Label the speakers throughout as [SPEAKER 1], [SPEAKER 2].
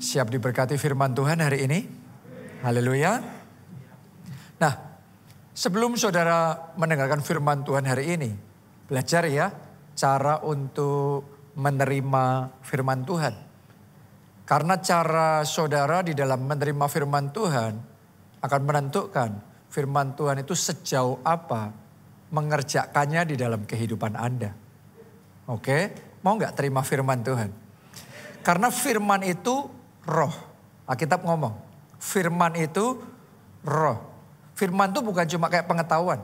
[SPEAKER 1] Siap diberkati firman Tuhan hari ini? Haleluya. Nah, sebelum saudara mendengarkan firman Tuhan hari ini, belajar ya cara untuk menerima firman Tuhan. Karena cara saudara di dalam menerima firman Tuhan akan menentukan firman Tuhan itu sejauh apa mengerjakannya di dalam kehidupan Anda. Oke, mau nggak terima firman Tuhan? Karena firman itu roh. Alkitab ngomong, firman itu roh. Firman itu bukan cuma kayak pengetahuan.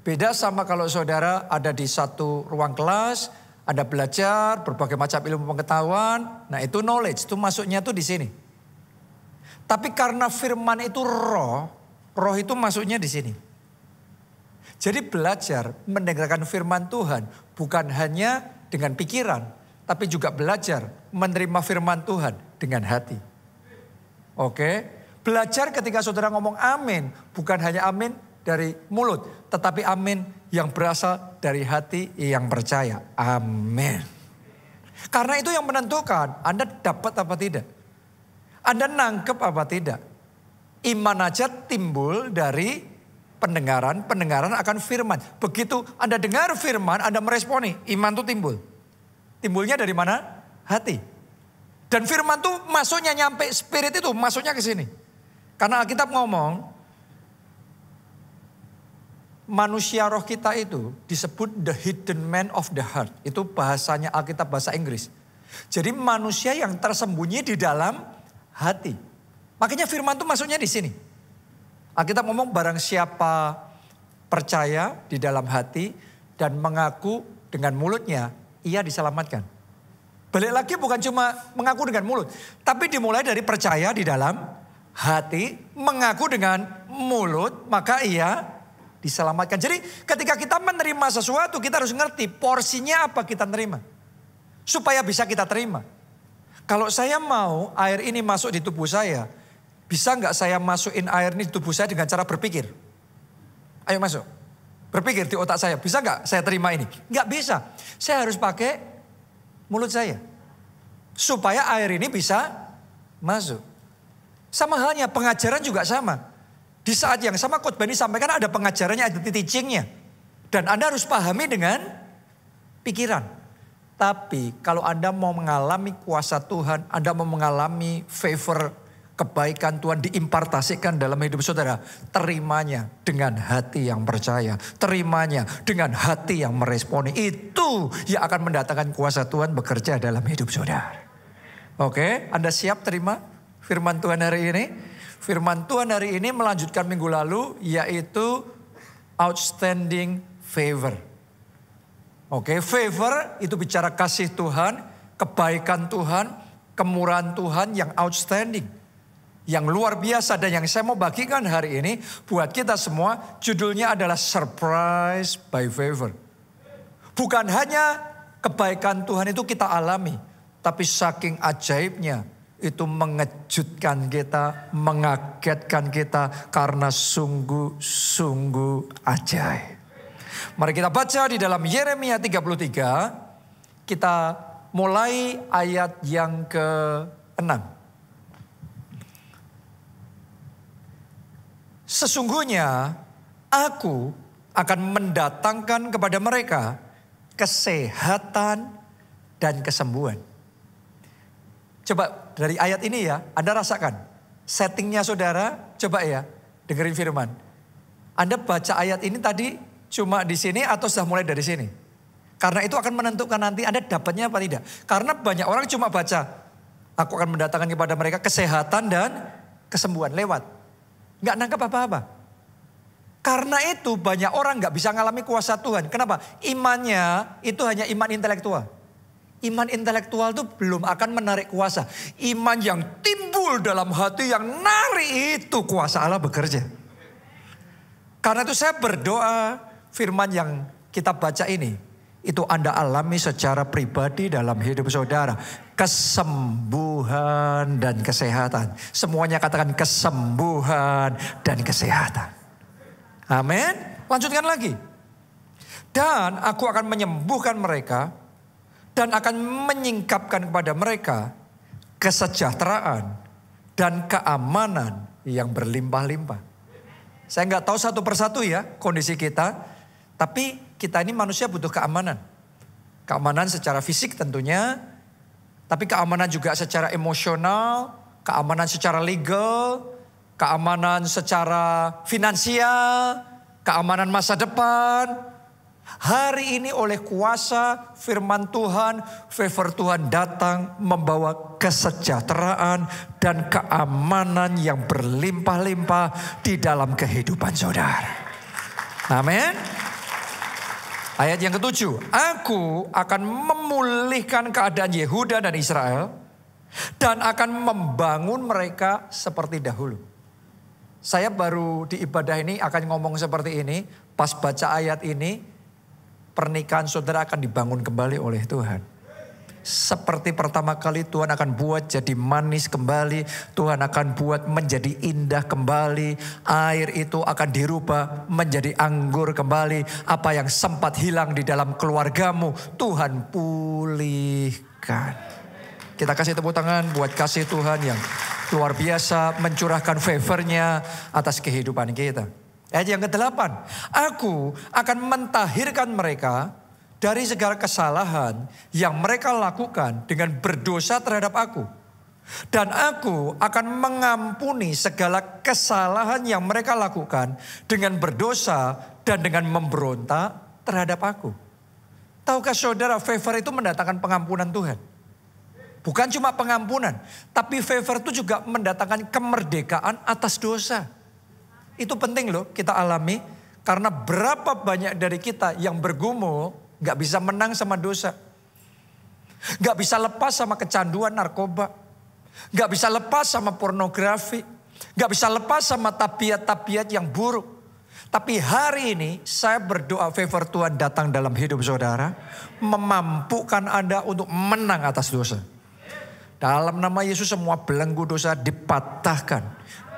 [SPEAKER 1] Beda sama kalau saudara ada di satu ruang kelas, Anda belajar berbagai macam ilmu pengetahuan. Nah itu knowledge, itu masuknya tuh di sini. Tapi karena firman itu roh, roh itu masuknya di sini. Jadi belajar mendengarkan firman Tuhan bukan hanya dengan pikiran, tapi juga belajar menerima firman Tuhan dengan hati. Oke, belajar ketika saudara ngomong amin, bukan hanya amin dari mulut, tetapi amin yang berasal dari hati yang percaya. Amin. Karena itu yang menentukan Anda dapat apa tidak. Anda nangkep apa tidak. Iman aja timbul dari pendengaran akan firman. Begitu Anda dengar firman, Anda meresponi, iman itu timbul. Timbulnya dari mana? Hati. Dan firman tuh masuknya nyampe spirit itu masuknya ke sini. Karena Alkitab ngomong manusia roh kita itu disebut the hidden man of the heart. Itu bahasanya Alkitab bahasa Inggris. Jadi manusia yang tersembunyi di dalam hati. Makanya firman tuh masuknya di sini. Alkitab ngomong barang siapa percaya di dalam hati dan mengaku dengan mulutnya, ia diselamatkan. Balik lagi bukan cuma mengaku dengan mulut. Tapi dimulai dari percaya di dalam hati. Mengaku dengan mulut maka ia diselamatkan. Jadi ketika kita menerima sesuatu kita harus ngerti porsinya apa kita terima. Supaya bisa kita terima. Kalau saya mau air ini masuk di tubuh saya. Bisa nggak saya masukin air ini di tubuh saya dengan cara berpikir? Ayo masuk. Berpikir di otak saya. Bisa nggak saya terima ini? Nggak bisa. Saya harus pakai mulut saya. Supaya air ini bisa masuk. Sama halnya pengajaran juga sama. Di saat yang sama khotbah ini sampaikan ada pengajarannya, ada teachingnya. Dan Anda harus pahami dengan pikiran. Tapi kalau Anda mau mengalami kuasa Tuhan, Anda mau mengalami favor kebaikan Tuhan diimpartasikan dalam hidup saudara. Terimanya dengan hati yang percaya. Terimanya dengan hati yang meresponi. Itu yang akan mendatangkan kuasa Tuhan bekerja dalam hidup saudara. Oke, Anda siap terima firman Tuhan hari ini? Firman Tuhan hari ini melanjutkan minggu lalu yaitu outstanding favor. Oke, favor itu bicara kasih Tuhan, kebaikan Tuhan, kemurahan Tuhan yang outstanding. Yang luar biasa dan yang saya mau bagikan hari ini buat kita semua judulnya adalah surprise by favor. Bukan hanya kebaikan Tuhan itu kita alami, tapi saking ajaibnya itu mengejutkan kita, mengagetkan kita karena sungguh-sungguh ajaib. Mari kita baca di dalam Yeremia 33, kita mulai ayat yang ke-6. Sesungguhnya aku akan mendatangkan kepada mereka kesehatan dan kesembuhan. Coba dari ayat ini ya, Anda rasakan. Settingnya saudara, coba ya, dengerin firman. Anda baca ayat ini tadi cuma di sini atau sudah mulai dari sini? Karena itu akan menentukan nanti Anda dapatnya apa tidak. Karena banyak orang cuma baca, aku akan mendatangkan kepada mereka kesehatan dan kesembuhan lewat. Nggak nangkap apa-apa. Karena itu banyak orang nggak bisa ngalami kuasa Tuhan. Kenapa? Imannya itu hanya iman intelektual. Iman intelektual itu belum akan menarik kuasa. Iman yang timbul dalam hati yang narik itu kuasa Allah bekerja. Karena itu saya berdoa firman yang kita baca ini. Itu Anda alami secara pribadi dalam hidup saudara. Kesembuhan dan kesehatan. Semuanya katakan kesembuhan dan kesehatan. Amin. Lanjutkan lagi. Dan aku akan menyembuhkan mereka. Dan akan menyingkapkan kepada mereka kesejahteraan, dan keamanan yang berlimpah-limpah. Saya nggak tahu satu persatu ya kondisi kita, tapi kita ini manusia butuh keamanan. Keamanan secara fisik tentunya, tapi keamanan juga secara emosional, keamanan secara legal, keamanan secara finansial, keamanan masa depan. Hari ini oleh kuasa firman Tuhan, favor Tuhan datang membawa kesejahteraan dan keamanan yang berlimpah-limpah di dalam kehidupan saudara. Amin. Ayat yang ke-7. Aku akan memulihkan keadaan Yehuda dan Israel dan akan membangun mereka seperti dahulu. Saya baru di ibadah ini akan ngomong seperti ini. Pas baca ayat ini, pernikahan saudara akan dibangun kembali oleh Tuhan. Seperti pertama kali Tuhan akan buat jadi manis kembali. Tuhan akan buat menjadi indah kembali. Air itu akan dirubah menjadi anggur kembali. Apa yang sempat hilang di dalam keluargamu, Tuhan pulihkan. Kita kasih tepuk tangan buat kasih Tuhan yang luar biasa mencurahkan favor-Nya atas kehidupan kita. Ayat yang ke-8. Aku akan mentahirkan mereka dari segala kesalahan yang mereka lakukan dengan berdosa terhadap aku. Dan aku akan mengampuni segala kesalahan yang mereka lakukan dengan berdosa dan dengan memberontak terhadap aku. Tahukah saudara, favor itu mendatangkan pengampunan Tuhan. Bukan cuma pengampunan, tapi favor itu juga mendatangkan kemerdekaan atas dosa. Itu penting loh kita alami, karena berapa banyak dari kita yang bergumul gak bisa menang sama dosa. Gak bisa lepas sama kecanduan narkoba. Gak bisa lepas sama pornografi. Gak bisa lepas sama tabiat-tabiat yang buruk. Tapi hari ini saya berdoa favor Tuhan datang dalam hidup saudara. Memampukan Anda untuk menang atas dosa. Dalam nama Yesus semua belenggu dosa dipatahkan,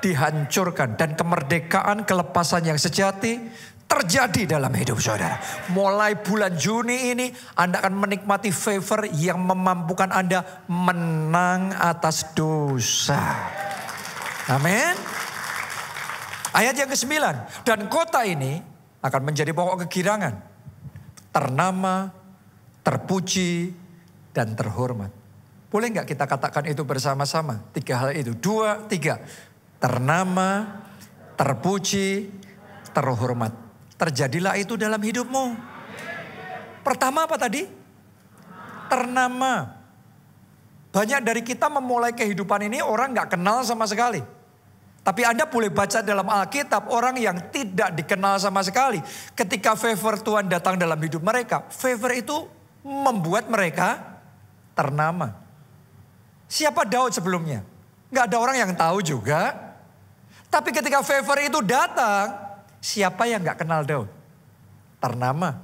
[SPEAKER 1] dihancurkan. Dan kemerdekaan kelepasan yang sejati terjadi dalam hidup saudara. Mulai bulan Juni ini Anda akan menikmati favor yang memampukan Anda menang atas dosa. Amin. Ayat yang ke-9. Dan kota ini akan menjadi pokok kegirangan, ternama, terpuji, dan terhormat. Boleh nggak kita katakan itu bersama-sama? 3 hal itu. 2, 3. Ternama, terpuji, terhormat. Terjadilah itu dalam hidupmu. Pertama apa tadi? Ternama. Banyak dari kita memulai kehidupan ini orang nggak kenal sama sekali. Tapi Anda boleh baca dalam Alkitab orang yang tidak dikenal sama sekali. Ketika favor Tuhan datang dalam hidup mereka, favor itu membuat mereka ternama. Siapa Daud sebelumnya? Nggak ada orang yang tahu juga. Tapi ketika favor itu datang, siapa yang nggak kenal Daud? Ternama.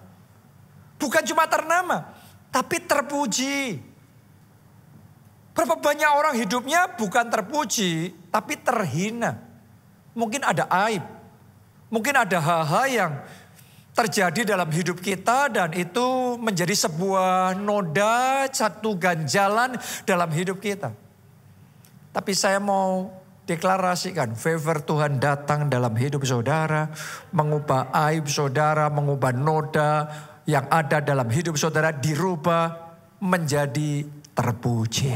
[SPEAKER 1] Bukan cuma ternama, tapi terpuji. Berapa banyak orang hidupnya bukan terpuji, tapi terhina. Mungkin ada aib. Mungkin ada hal-hal yang terjadi dalam hidup kita dan itu menjadi sebuah noda, satu ganjalan dalam hidup kita. Tapi saya mau deklarasikan favor Tuhan datang dalam hidup saudara, mengubah aib saudara, mengubah noda yang ada dalam hidup saudara dirubah menjadi terpuji.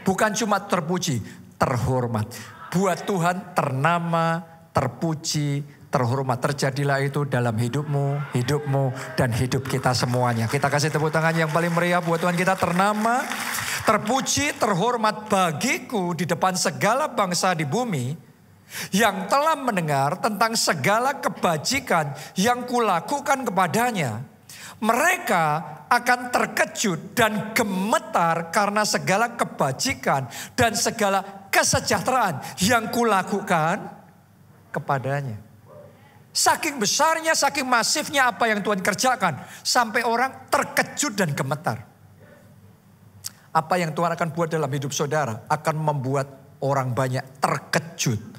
[SPEAKER 1] Bukan cuma terpuji, terhormat. Buat Tuhan ternama, terpuji, terhormat. Terjadilah itu dalam hidupmu, hidupmu, dan hidup kita semuanya. Kita kasih tepuk tangan yang paling meriah buat Tuhan kita. Ternama, terpuji, terhormat bagiku di depan segala bangsa di bumi yang telah mendengar tentang segala kebajikan yang kulakukan kepadanya. Mereka akan terkejut dan gemetar karena segala kebajikan dan segala kesejahteraan yang kulakukan kepadanya. Saking besarnya, saking masifnya apa yang Tuhan kerjakan. Sampai orang terkejut dan gemetar. Apa yang Tuhan akan buat dalam hidup saudara akan membuat orang banyak terkejut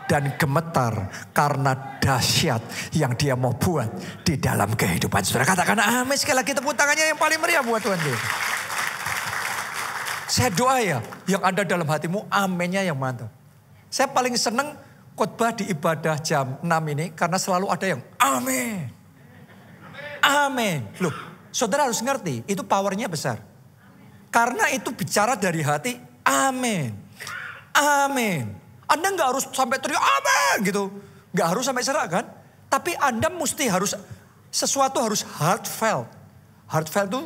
[SPEAKER 1] dan gemetar karena dahsyat yang Dia mau buat di dalam kehidupan saudara. Katakan amin sekali lagi, tepuk tangannya yang paling meriah buat Tuhan kita. Saya doa ya, yang ada dalam hatimu, amennya yang mantap. Saya paling seneng khotbah di ibadah jam 6 ini, karena selalu ada yang amin. Amin. Loh, saudara harus ngerti, itu powernya besar. Karena itu bicara dari hati, amin. Amin. Anda nggak harus sampai teriak amin gitu. Nggak harus sampai serak kan. Tapi Anda mesti harus, sesuatu harus heartfelt. Heartfelt itu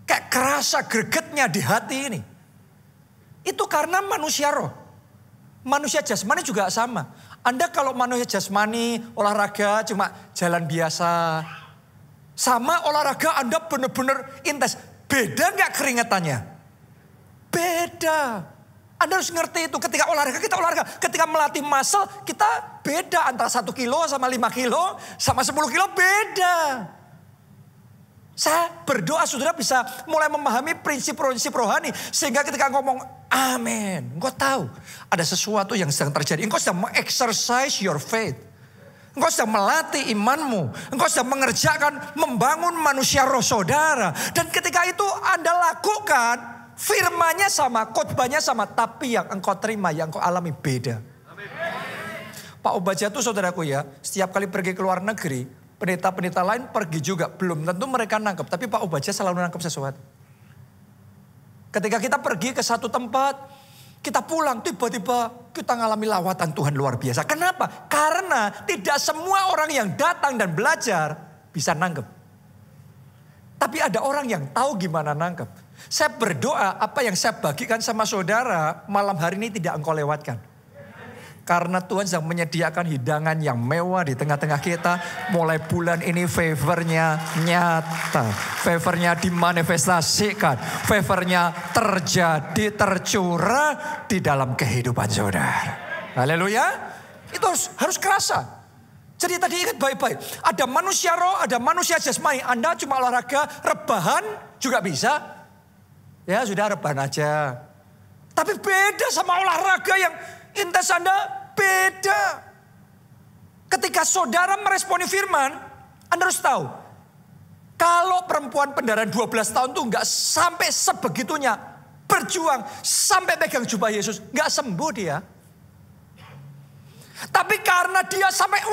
[SPEAKER 1] kayak kerasa gregetnya di hati ini. Itu karena manusia roh. Manusia jasmani juga sama. Anda kalau manusia jasmani, olahraga cuma jalan biasa. Sama olahraga Anda benar-benar intens. Beda nggak keringetannya? Beda. Anda harus ngerti itu. Ketika olahraga, kita olahraga. Ketika melatih muscle, kita beda. Antara 1 kilo sama 5 kilo, sama 10 kilo beda. Saya berdoa saudara bisa mulai memahami prinsip-prinsip rohani. Sehingga ketika ngomong amin. Engkau tahu ada sesuatu yang sedang terjadi. Engkau sedang mengexercise your faith. Engkau sedang melatih imanmu. Engkau sedang mengerjakan, membangun manusia roh saudara. Dan ketika itu Anda lakukan, firmannya sama, khotbahnya sama. Tapi yang engkau terima, yang engkau alami beda. Amin. Pak Obadjah itu saudaraku ya, setiap kali pergi ke luar negeri, pendeta-pendeta lain pergi juga. Belum tentu mereka nangkep, tapi Pak Obadjah selalu nangkep sesuatu. Ketika kita pergi ke satu tempat, kita pulang, tiba-tiba kita ngalami lawatan Tuhan luar biasa. Kenapa? Karena tidak semua orang yang datang dan belajar bisa nangkep. Tapi ada orang yang tahu gimana nangkep. Saya berdoa apa yang saya bagikan sama saudara malam hari ini tidak engkau lewatkan. Karena Tuhan sedang menyediakan hidangan yang mewah di tengah-tengah kita. Mulai bulan ini favornya nyata. Favornya dimanifestasikan. Favornya terjadi, tercurah di dalam kehidupan saudara. Haleluya. Itu harus kerasa. Jadi tadi ingat baik-baik. Ada manusia roh, ada manusia jasmani. Anda cuma olahraga, rebahan juga bisa. Ya sudah rebahan aja. Tapi beda sama olahraga yang intens. Anda beda. Ketika saudara meresponi firman, Anda harus tahu. Kalau perempuan pendarahan 12 tahun tuh nggak sampai sebegitunya berjuang sampai pegang jubah Yesus, nggak sembuh dia. Tapi karena dia sampai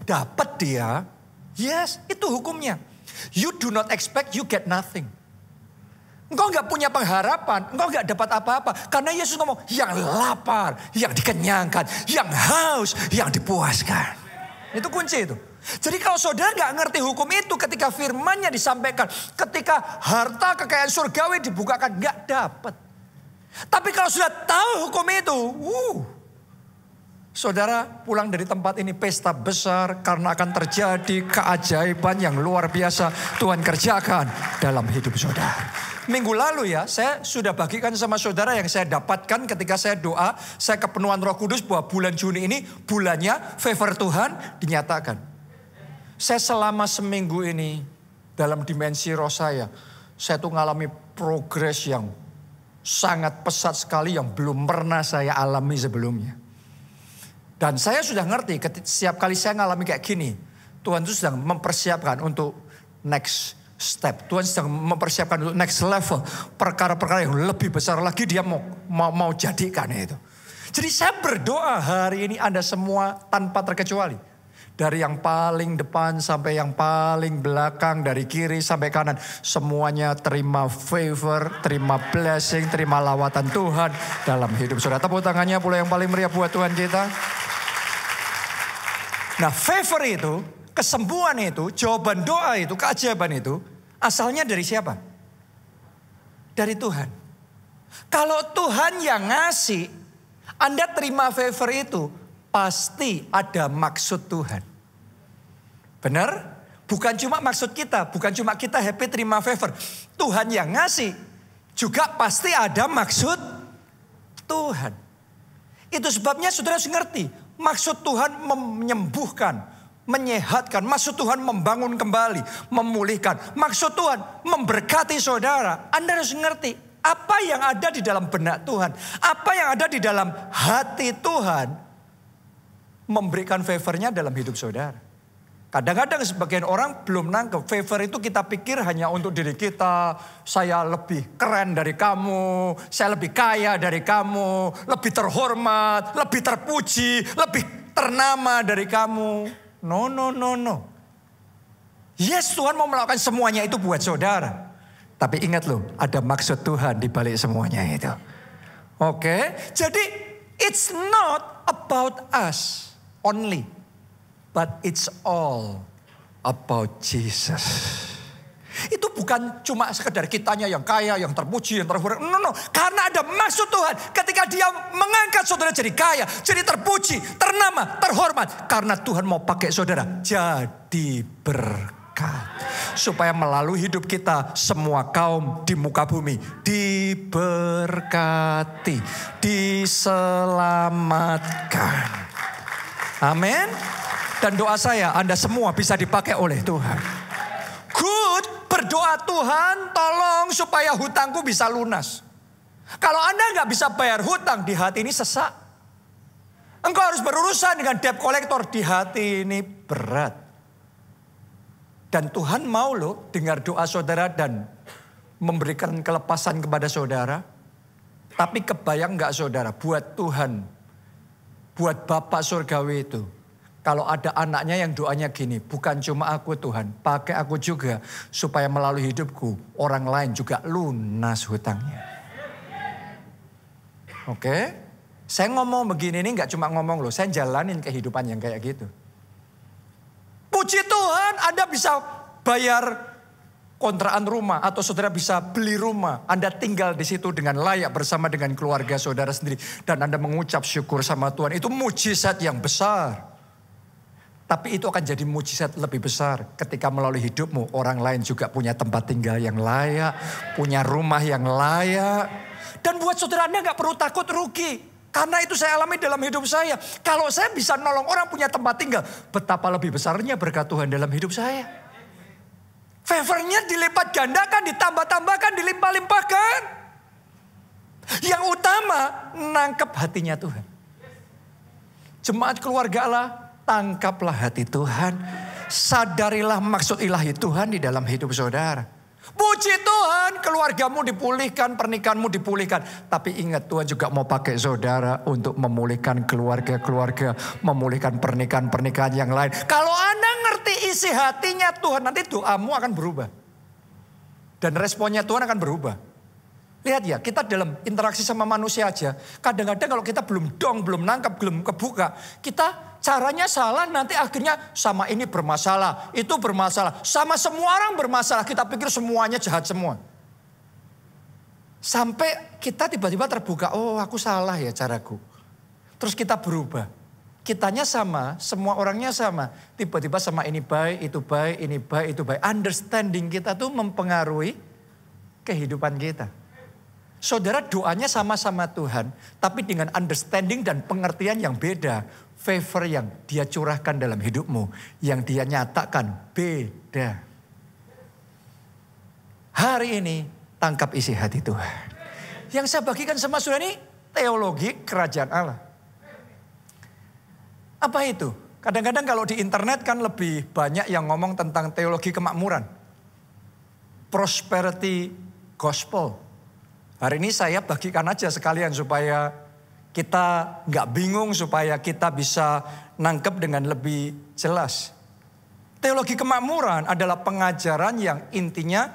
[SPEAKER 1] dapat dia, yes, itu hukumnya. You do not expect, you get nothing. Engkau gak punya pengharapan, engkau gak dapat apa-apa. Karena Yesus ngomong, yang lapar, yang dikenyangkan, yang haus, yang dipuaskan. Itu kunci itu. Jadi kalau saudara gak ngerti hukum itu ketika firmannya disampaikan, ketika harta kekayaan surgawi dibukakan, gak dapat. Tapi kalau sudah tahu hukum itu, saudara pulang dari tempat ini pesta besar karena akan terjadi keajaiban yang luar biasa Tuhan kerjakan dalam hidup saudara. Minggu lalu ya, saya sudah bagikan sama saudara yang saya dapatkan ketika saya doa, saya kepenuhan Roh Kudus bahwa bulan Juni ini bulannya favor Tuhan dinyatakan. Saya selama seminggu ini dalam dimensi roh saya tuh ngalami progres yang sangat pesat sekali yang belum pernah saya alami sebelumnya. Dan saya sudah ngerti setiap kali saya ngalami kayak gini, Tuhan itu sedang mempersiapkan untuk next step. Tuhan sedang mempersiapkan untuk next level. Perkara-perkara yang lebih besar lagi dia mau jadikan itu. Jadi saya berdoa hari ini Anda semua tanpa terkecuali. Dari yang paling depan sampai yang paling belakang. Dari kiri sampai kanan. Semuanya terima favor, terima blessing, terima lawatan Tuhan dalam hidup saudara. Tepuk tangannya pula yang paling meriah buat Tuhan kita. Nah favor itu, kesembuhan itu, jawaban doa itu, keajaiban itu, asalnya dari siapa? Dari Tuhan. Kalau Tuhan yang ngasih, Anda terima favor itu, pasti ada maksud Tuhan. Benar? Bukan cuma maksud kita, bukan cuma kita happy terima favor. Tuhan yang ngasih, juga pasti ada maksud Tuhan. Itu sebabnya saudara harus ngerti, maksud Tuhan menyembuhkan, menyehatkan. Maksud Tuhan membangun kembali, memulihkan. Maksud Tuhan memberkati saudara. Anda harus ngerti apa yang ada di dalam benak Tuhan. Apa yang ada di dalam hati Tuhan. Memberikan favornya dalam hidup saudara. Kadang-kadang sebagian orang belum nangkep. Favor itu kita pikir hanya untuk diri kita. Saya lebih keren dari kamu. Saya lebih kaya dari kamu. Lebih terhormat. Lebih terpuji. Lebih ternama dari kamu. No, no, no, no. Yes, Tuhan mau melakukan semuanya itu buat saudara. Tapi ingat loh, ada maksud Tuhan di balik semuanya itu. Oke, jadi it's not about us only. But it's all about Jesus. Itu bukan cuma sekedar kitanya yang kaya, yang terpuji, yang terhormat. No, no. Karena ada maksud Tuhan. Ketika dia mengangkat saudara jadi kaya, jadi terpuji, ternama, terhormat. Karena Tuhan mau pakai saudara jadi berkat. Supaya melalui hidup kita, semua kaum di muka bumi diberkati, diselamatkan. Amin. Dan doa saya, Anda semua bisa dipakai oleh Tuhan. Good, berdoa Tuhan, tolong supaya hutangku bisa lunas. Kalau Anda nggak bisa bayar hutang, di hati ini sesak. Engkau harus berurusan dengan debt collector, di hati ini berat. Dan Tuhan mau loh dengar doa saudara dan memberikan kelepasan kepada saudara. Tapi kebayang nggak saudara, buat Tuhan, buat Bapak Surgawi itu. Kalau ada anaknya yang doanya gini, bukan cuma aku Tuhan, pakai aku juga. Supaya melalui hidupku, orang lain juga lunas hutangnya. Oke? Saya ngomong begini ini gak cuma ngomong loh, saya jalanin kehidupan yang kayak gitu. Puji Tuhan, Anda bisa bayar kontrakan rumah atau saudara bisa beli rumah. Anda tinggal di situ dengan layak bersama dengan keluarga saudara sendiri. Dan Anda mengucap syukur sama Tuhan, itu mujizat yang besar. Tapi itu akan jadi mujizat lebih besar ketika melalui hidupmu orang lain juga punya tempat tinggal yang layak, punya rumah yang layak. Dan buat saudara Anda gak perlu takut rugi. Karena itu saya alami dalam hidup saya. Kalau saya bisa nolong orang punya tempat tinggal, betapa lebih besarnya berkat Tuhan dalam hidup saya. Favornya dilipat gandakan, ditambah-tambahkan, dilimpah-limpahkan. Yang utama, nangkep hatinya Tuhan. Jemaat keluarga Allah, tangkaplah hati Tuhan. Sadarilah maksud ilahi Tuhan di dalam hidup saudara. Puji Tuhan, keluargamu dipulihkan, pernikahanmu dipulihkan. Tapi ingat, Tuhan juga mau pakai saudara untuk memulihkan keluarga-keluarga, memulihkan pernikahan-pernikahan yang lain. Kalau Anda ngerti isi hatinya Tuhan, nanti doamu akan berubah. Dan responnya Tuhan akan berubah. Lihat ya, kita dalam interaksi sama manusia aja. Kadang-kadang kalau kita belum dong, belum nangkap, belum kebuka. Kita caranya salah, nanti akhirnya sama ini bermasalah, itu bermasalah. Sama semua orang bermasalah, kita pikir semuanya jahat semua. Sampai kita tiba-tiba terbuka, oh aku salah ya caraku. Terus kita berubah. Kitanya sama, semua orangnya sama. Tiba-tiba sama ini baik, ini baik, itu baik. Understanding kita tuh mempengaruhi kehidupan kita. Saudara doanya sama-sama Tuhan, tapi dengan understanding dan pengertian yang beda. Favor yang dia curahkan dalam hidupmu, yang dia nyatakan beda. Hari ini tangkap isi hati Tuhan. Yang saya bagikan sama saudara ini teologi kerajaan Allah. Apa itu? Kadang-kadang kalau di internet kan lebih banyak yang ngomong tentang teologi kemakmuran. Prosperity gospel. Hari ini saya bagikan aja sekalian supaya kita nggak bingung, supaya kita bisa nangkep dengan lebih jelas. Teologi kemakmuran adalah pengajaran yang intinya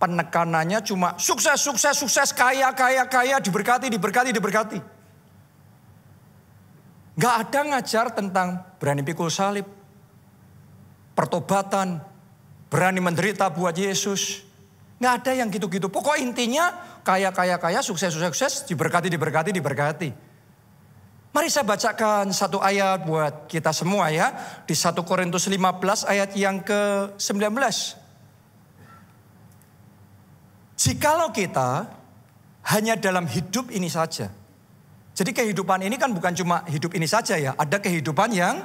[SPEAKER 1] penekanannya cuma sukses, sukses, sukses, kaya, kaya, kaya, diberkati, diberkati, diberkati. Nggak ada ngajar tentang berani pikul salib, pertobatan, berani menderita buat Yesus. Nggak ada yang gitu-gitu. Pokok intinya kaya, kaya, kaya, sukses, sukses, sukses, diberkati, diberkati, diberkati. Mari saya bacakan satu ayat buat kita semua ya. Di 1 Korintus 15 ayat yang ke-19. Jikalau kita hanya dalam hidup ini saja. Jadi kehidupan ini kan bukan cuma hidup ini saja ya. Ada kehidupan yang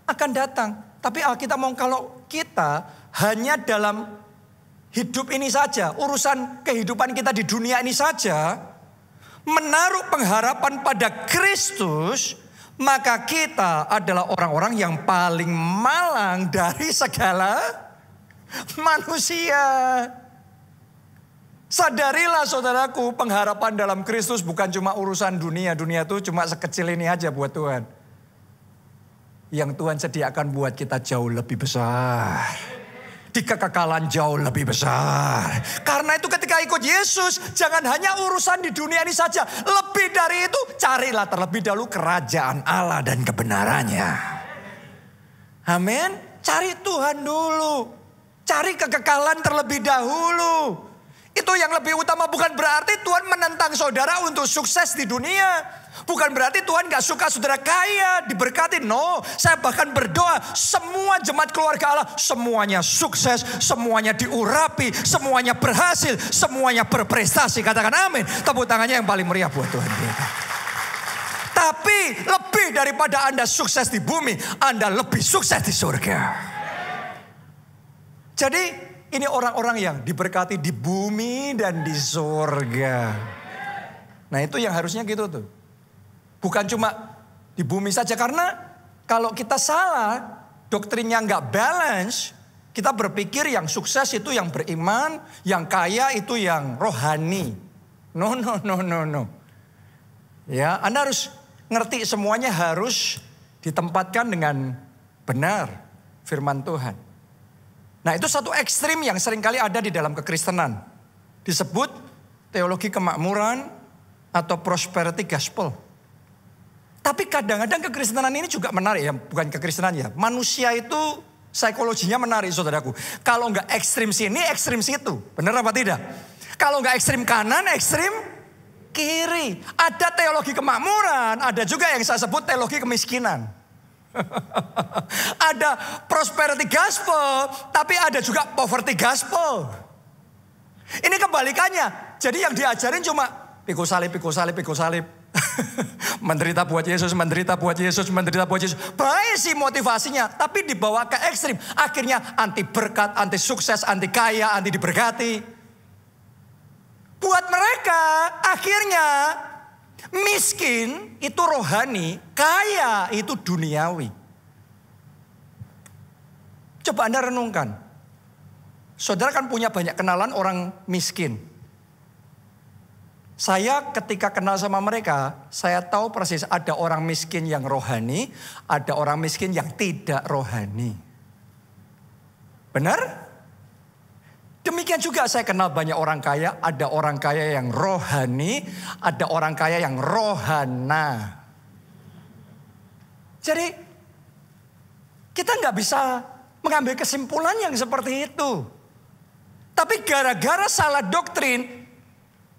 [SPEAKER 1] akan datang. Tapi Alkitab mau kalau kita hanya dalam hidup ini saja, urusan kehidupan kita di dunia ini saja, menaruh pengharapan pada Kristus, maka kita adalah orang-orang yang paling malang dari segala manusia. Sadarilah saudaraku, pengharapan dalam Kristus bukan cuma urusan dunia. Dunia itu cuma sekecil ini aja buat Tuhan. Yang Tuhan sediakan buat kita jauh lebih besar. Di kekekalan jauh lebih besar. Karena itu ketika ikut Yesus, jangan hanya urusan di dunia ini saja. Lebih dari itu, carilah terlebih dahulu kerajaan Allah dan kebenarannya. Amin. Cari Tuhan dulu. Cari kekekalan terlebih dahulu. Itu yang lebih utama, bukan berarti Tuhan menentang saudara untuk sukses di dunia. Bukan berarti Tuhan gak suka saudara kaya, diberkati. No, saya bahkan berdoa semua jemaat keluarga Allah, semuanya sukses, semuanya diurapi, semuanya berhasil, semuanya berprestasi. Katakan amin. Tepuk tangannya yang paling meriah buat Tuhan kita. Tapi lebih daripada Anda sukses di bumi, Anda lebih sukses di surga. Jadi ini orang-orang yang diberkati di bumi dan di surga. Nah itu yang harusnya gitu tuh. Bukan cuma di bumi saja. Karena kalau kita salah, doktrinnya nggak balance, kita berpikir yang sukses itu yang beriman, yang kaya itu yang rohani. No. Ya, Anda harus ngerti semuanya harus ditempatkan dengan benar firman Tuhan. Nah itu satu ekstrim yang seringkali ada di dalam kekristenan. Disebut teologi kemakmuran atau prosperity gospel. Tapi kadang-kadang kekristenan ini juga menarik ya. Bukan kekristenan ya. Manusia itu psikologinya menarik saudaraku. Kalau nggak ekstrim sini, ekstrim situ. Benar apa tidak? Kalau nggak ekstrim kanan, ekstrim kiri. Ada teologi kemakmuran. Ada juga yang saya sebut teologi kemiskinan. Ada prosperity gospel, tapi ada juga poverty gospel. Ini kebalikannya. Jadi yang diajarin cuma pikul salib. Menderita buat Yesus, menderita buat Yesus, menderita buat Yesus. Baik sih motivasinya, tapi dibawa ke ekstrim. Akhirnya anti berkat, anti sukses, anti kaya, anti diberkati. Buat mereka akhirnya miskin itu rohani, kaya itu duniawi. Coba Anda renungkan. Saudara kan punya banyak kenalan orang miskin. Saya ketika kenal sama mereka, saya tahu persis ada orang miskin yang rohani, ada orang miskin yang tidak rohani. Benar? Demikian juga saya kenal banyak orang kaya, ada orang kaya yang rohani, ada orang kaya yang rohana. Jadi kita nggak bisa mengambil kesimpulan yang seperti itu. Tapi gara-gara salah doktrin,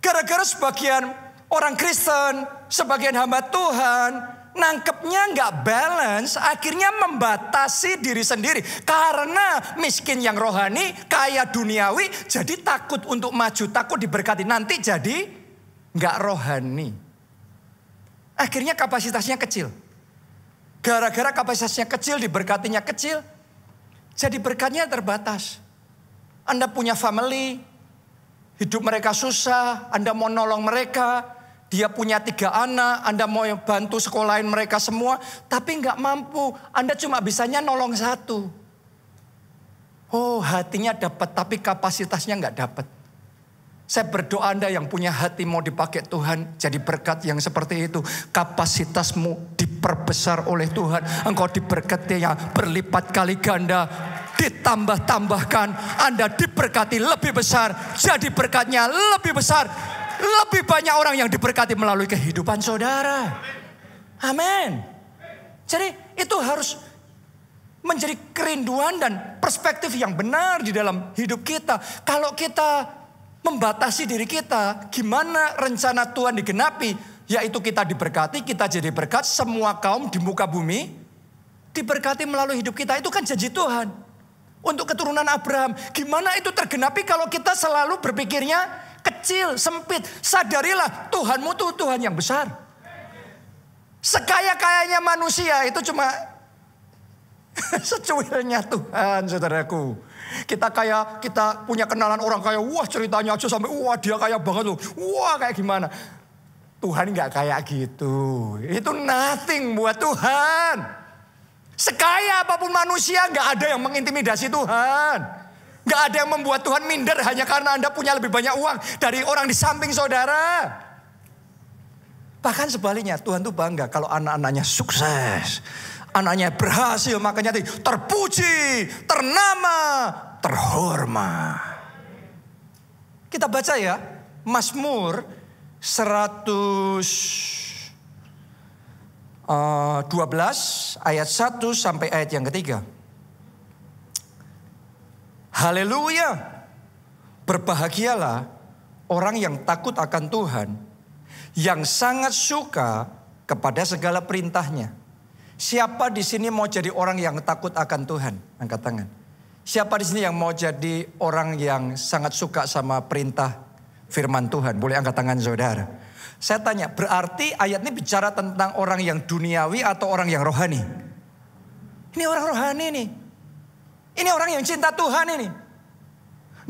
[SPEAKER 1] gara-gara sebagian orang Kristen, sebagian hamba Tuhan, nangkepnya nggak balance, akhirnya membatasi diri sendiri. Karena miskin yang rohani, kaya duniawi, jadi takut untuk maju, takut diberkati. Nanti jadi nggak rohani. Akhirnya kapasitasnya kecil. Gara-gara kapasitasnya kecil, diberkatinya kecil, jadi berkatnya terbatas. Anda punya family, hidup mereka susah, Anda mau nolong mereka. Dia punya 3 anak, Anda mau bantu sekolahin mereka semua, tapi nggak mampu. Anda cuma bisanya nolong 1. Oh, hatinya dapat, tapi kapasitasnya nggak dapat. Saya berdoa Anda yang punya hati mau dipakai Tuhan, jadi berkat yang seperti itu. Kapasitasmu diperbesar oleh Tuhan. Engkau diberkatinya berlipat kali ganda. Ditambah-tambahkan, Anda diberkati lebih besar. Jadi berkatnya lebih besar. Lebih banyak orang yang diberkati melalui kehidupan saudara. Amin. Jadi itu harus menjadi kerinduan dan perspektif yang benar di dalam hidup kita. Kalau kita membatasi diri kita, gimana rencana Tuhan digenapi? Yaitu kita diberkati, kita jadi berkat, semua kaum di muka bumi diberkati melalui hidup kita. Itu kan janji Tuhan untuk keturunan Abraham. Gimana itu tergenapi kalau kita selalu berpikirnya kecil, sempit. Sadarilah Tuhanmu tuh Tuhan yang besar. Sekaya-kayanya manusia itu cuma secuilnya Tuhan, saudaraku. Kita punya kenalan orang kaya, wah ceritanya aja sampai wah dia kaya banget loh. Wah kayak gimana. Tuhan gak kayak gitu. Itu nothing buat Tuhan. Sekaya apapun manusia gak ada yang mengintimidasi Tuhan. Gak ada yang membuat Tuhan minder hanya karena Anda punya lebih banyak uang dari orang di samping saudara. Bahkan sebaliknya Tuhan tuh bangga kalau anak-anaknya sukses. Anaknya berhasil, makanya terpuji, ternama, terhormat. Kita baca ya, Mazmur 112 ayat 1 sampai ayat yang ketiga. Haleluya, berbahagialah orang yang takut akan Tuhan, yang sangat suka kepada segala perintahnya. Siapa di sini mau jadi orang yang takut akan Tuhan? Angkat tangan. Siapa di sini yang mau jadi orang yang sangat suka sama perintah firman Tuhan? Boleh angkat tangan saudara. Saya tanya, berarti ayat ini bicara tentang orang yang duniawi atau orang yang rohani? Ini orang rohani nih. Ini orang yang cinta Tuhan ini.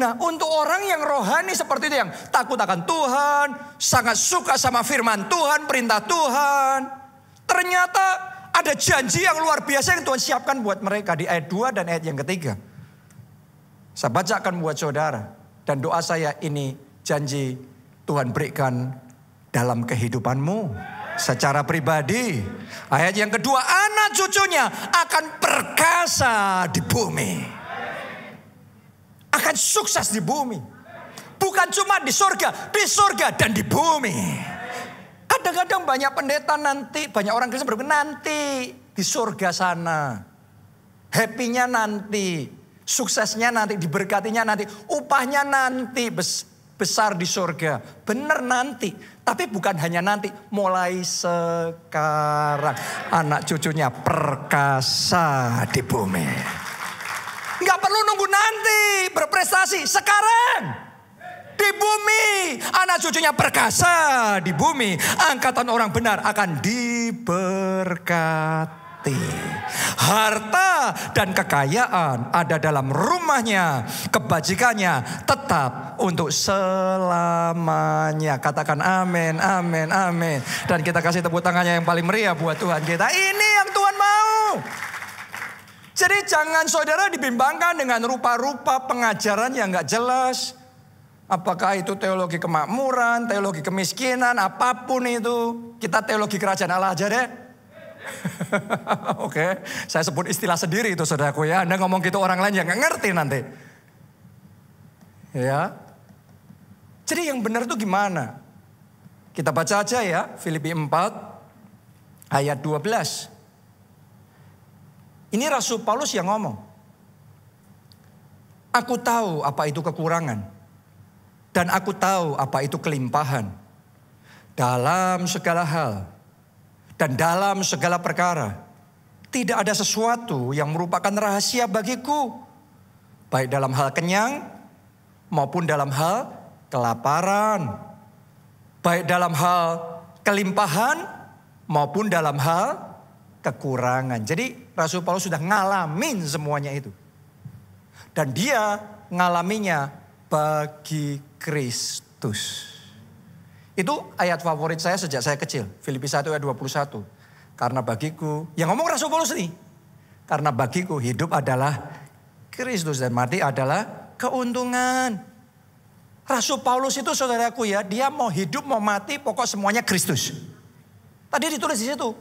[SPEAKER 1] Nah, untuk orang yang rohani seperti itu, yang takut akan Tuhan, sangat suka sama firman Tuhan, perintah Tuhan, ternyata ada janji yang luar biasa yang Tuhan siapkan buat mereka di ayat 2 dan ayat yang ketiga. Saya bacakan buat saudara. Dan doa saya ini janji Tuhan berikan dalam kehidupanmu secara pribadi. Ayat yang kedua, anak cucunya akan perkasa di bumi. Akan sukses di bumi. Bukan cuma di surga dan di bumi. Kadang-kadang banyak pendeta nanti, banyak orang Kristen berpikir nanti di surga sana. Happy-nya nanti, suksesnya nanti, diberkatinya nanti, upahnya nanti besar di surga. Benar nanti, tapi bukan hanya nanti, mulai sekarang anak cucunya perkasa di bumi. Nggak perlu nunggu nanti berprestasi, sekarang. Di bumi, anak cucunya perkasa di bumi. Angkatan orang benar akan diberkati. Harta dan kekayaan ada dalam rumahnya. Kebajikannya tetap untuk selamanya. Katakan amin, amin, amin. Dan kita kasih tepuk tangannya yang paling meriah buat Tuhan kita. Ini yang Tuhan mau. Jadi jangan saudara dibimbangkan dengan rupa-rupa pengajaran yang gak jelas. Apakah itu teologi kemakmuran, teologi kemiskinan, apapun itu. Kita teologi kerajaan Allah aja deh. Oke, saya sebut istilah sendiri itu saudaraku ya. Anda ngomong gitu orang lain yang gak ngerti nanti. Ya. Jadi yang benar itu gimana? Kita baca aja ya, Filipi 4 ayat 12. Ini Rasul Paulus yang ngomong. Aku tahu apa itu kekurangan. Dan aku tahu apa itu kelimpahan. Dalam segala hal. Dan dalam segala perkara. Tidak ada sesuatu yang merupakan rahasia bagiku. Baik dalam hal kenyang maupun dalam hal kelaparan. Baik dalam hal kelimpahan maupun dalam hal kekurangan. Jadi Rasul Paulus sudah ngalamin semuanya itu. Dan dia ngalaminya bagi Kristus. Itu ayat favorit saya sejak saya kecil. Filipi 1 ayat 21. Karena bagiku, yang ngomong Rasul Paulus nih. Karena bagiku hidup adalah Kristus dan mati adalah keuntungan. Rasul Paulus itu saudaraku ya, dia mau hidup mau mati pokok semuanya Kristus. Tadi ditulis di situ.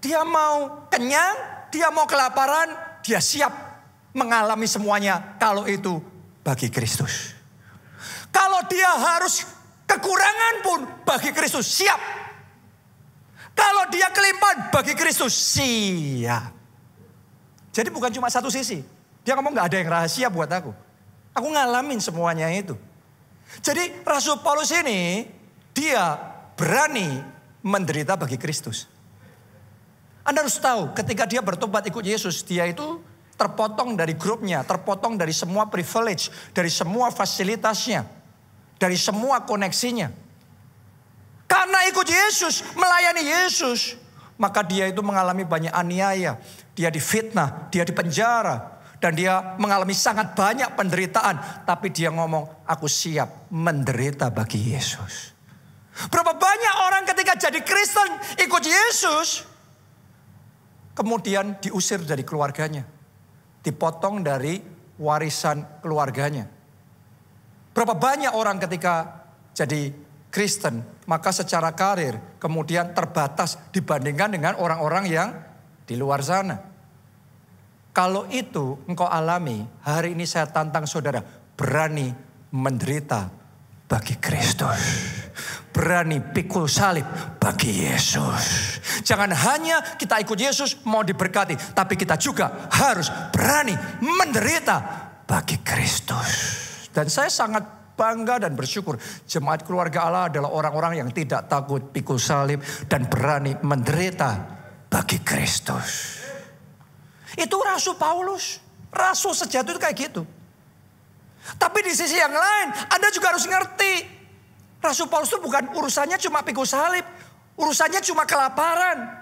[SPEAKER 1] Dia mau kenyang, dia mau kelaparan, dia siap mengalami semuanya kalau itu bagi Kristus. Kalau dia harus kekurangan pun bagi Kristus siap. Kalau dia kelimpahan bagi Kristus siap. Jadi bukan cuma satu sisi. Dia ngomong gak ada yang rahasia buat aku. Aku ngalamin semuanya itu. Jadi Rasul Paulus ini dia berani menderita bagi Kristus. Anda harus tahu ketika dia bertobat ikut Yesus, dia itu terpotong dari grupnya, terpotong dari semua privilege, dari semua fasilitasnya. Dari semua koneksinya. Karena ikut Yesus, melayani Yesus. Maka dia itu mengalami banyak aniaya. Dia difitnah, dia dipenjara. Dan dia mengalami sangat banyak penderitaan. Tapi dia ngomong, aku siap menderita bagi Yesus. Berapa banyak orang jadi Kristen, ikut Yesus, kemudian diusir dari keluarganya. Dipotong dari warisan keluarganya. Berapa banyak orang ketika jadi Kristen, maka secara karir kemudian terbatas dibandingkan dengan orang-orang yang di luar sana. Kalau itu engkau alami, hari ini saya tantang saudara, berani menderita bagi Kristus. Berani pikul salib bagi Yesus. Jangan hanya kita ikut Yesus mau diberkati, tapi kita juga harus berani menderita bagi Kristus. Dan saya sangat bangga dan bersyukur jemaat keluarga Allah adalah orang-orang yang tidak takut pikul salib dan berani menderita bagi Kristus. Itu Rasul Paulus. Rasul sejati itu kayak gitu. Tapi di sisi yang lain Anda juga harus ngerti. Rasul Paulus itu bukan urusannya cuma pikul salib. Urusannya cuma kelaparan.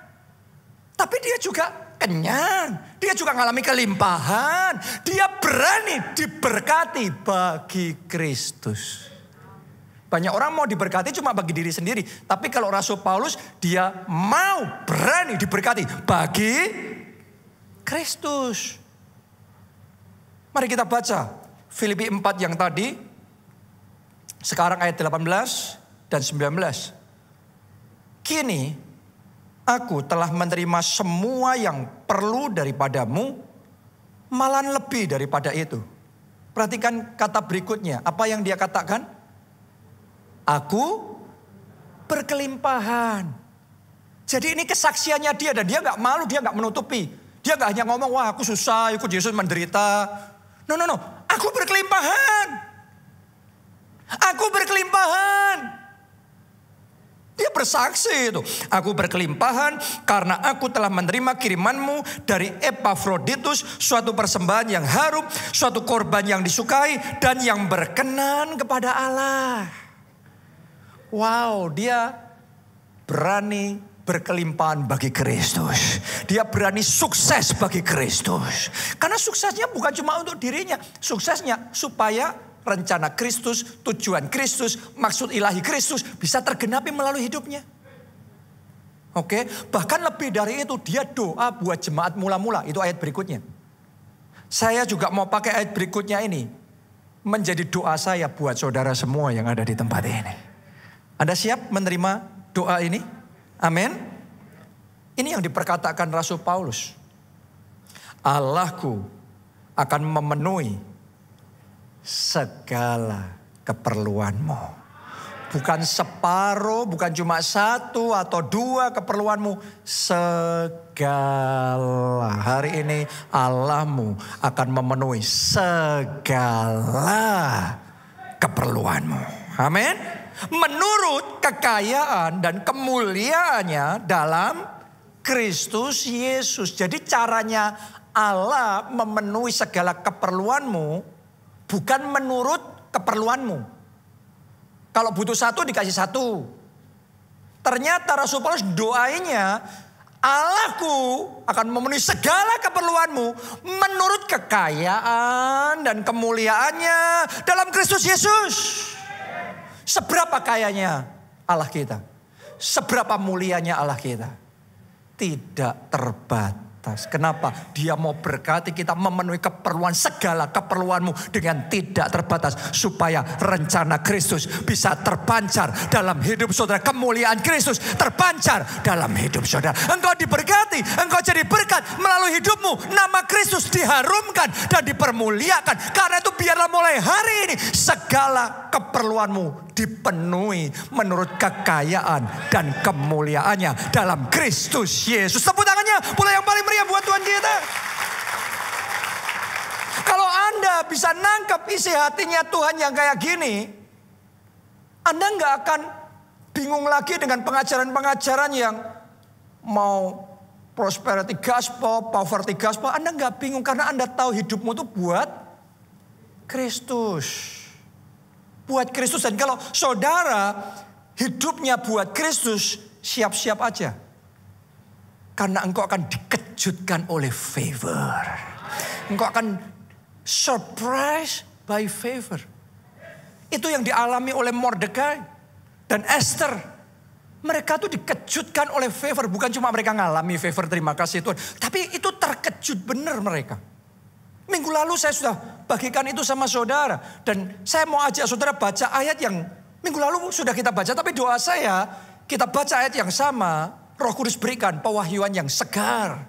[SPEAKER 1] Tapi dia juga kenyang. Dia juga mengalami kelimpahan. Dia berani diberkati bagi Kristus. Banyak orang mau diberkati cuma bagi diri sendiri. Tapi kalau Rasul Paulus dia mau berani diberkati bagi Kristus. Mari kita baca Filipi 4 yang tadi. Sekarang ayat 18 dan 19. Kini aku telah menerima semua yang perlu daripadamu, malahan lebih daripada itu. Perhatikan kata berikutnya. Apa yang dia katakan? Aku berkelimpahan. Jadi ini kesaksiannya dia dan dia gak malu, dia gak menutupi. Dia gak hanya ngomong, wah aku susah ikut Yesus menderita. No. Aku berkelimpahan. Aku berkelimpahan. Dia bersaksi itu. Aku berkelimpahan karena aku telah menerima kirimanmu dari Epafroditus. Suatu persembahan yang harum. Suatu korban yang disukai dan yang berkenan kepada Allah. Wow, dia berani berkelimpahan bagi Kristus. Dia berani sukses bagi Kristus. Karena suksesnya bukan cuma untuk dirinya. Suksesnya supaya rencana Kristus, tujuan Kristus, maksud ilahi Kristus bisa tergenapi melalui hidupnya. Oke, bahkan lebih dari itu dia doa buat jemaat mula-mula. Itu ayat berikutnya. Saya juga mau pakai ayat berikutnya ini. Menjadi doa saya buat saudara semua yang ada di tempat ini. Anda siap menerima doa ini? Amin. Ini yang diperkatakan Rasul Paulus. Allahku akan memenuhi segala keperluanmu. Bukan separuh, bukan cuma satu atau dua keperluanmu. Segala. Hari ini Allahmu akan memenuhi segala keperluanmu. Amin. Menurut kekayaan dan kemuliaannya dalam Kristus Yesus. Jadi caranya Allah memenuhi segala keperluanmu bukan menurut keperluanmu. Kalau butuh satu dikasih satu. Ternyata Rasul Paulus doanya, Allahku akan memenuhi segala keperluanmu menurut kekayaan dan kemuliaannya dalam Kristus Yesus. Seberapa kayanya Allah kita? Seberapa mulianya Allah kita? Tidak terbatas. Kenapa? Dia mau berkati kita memenuhi keperluan segala keperluanmu dengan tidak terbatas. Supaya rencana Kristus bisa terpancar dalam hidup saudara. Kemuliaan Kristus terpancar dalam hidup saudara. Engkau diberkati, engkau jadi berkat melalui hidupmu. Nama Kristus diharumkan dan dipermuliakan. Karena itu biarlah mulai hari ini segala keperluanmu dipenuhi menurut kekayaan dan kemuliaannya dalam Kristus Yesus. Tepuk tangannya pula yang paling meriah buat Tuhan kita. Kalau Anda bisa nangkep isi hatinya Tuhan yang kayak gini, Anda nggak akan bingung lagi dengan pengajaran-pengajaran yang mau prosperity gospel, poverty gospel. Anda nggak bingung karena Anda tahu hidupmu itu buat Kristus. Buat Kristus. Dan kalau saudara hidupnya buat Kristus, siap-siap aja. Karena engkau akan dikejutkan oleh favor. Engkau akan surprise by favor. Itu yang dialami oleh Mordekai dan Esther. Mereka tuh dikejutkan oleh favor. Bukan cuma mereka ngalami favor, terima kasih Tuhan. Tapi itu terkejut benar mereka. Minggu lalu saya sudah bagikan itu sama saudara. Dan saya mau ajak saudara baca ayat yang minggu lalu sudah kita baca. Tapi doa saya, kita baca ayat yang sama. Roh Kudus berikan pewahyuan yang segar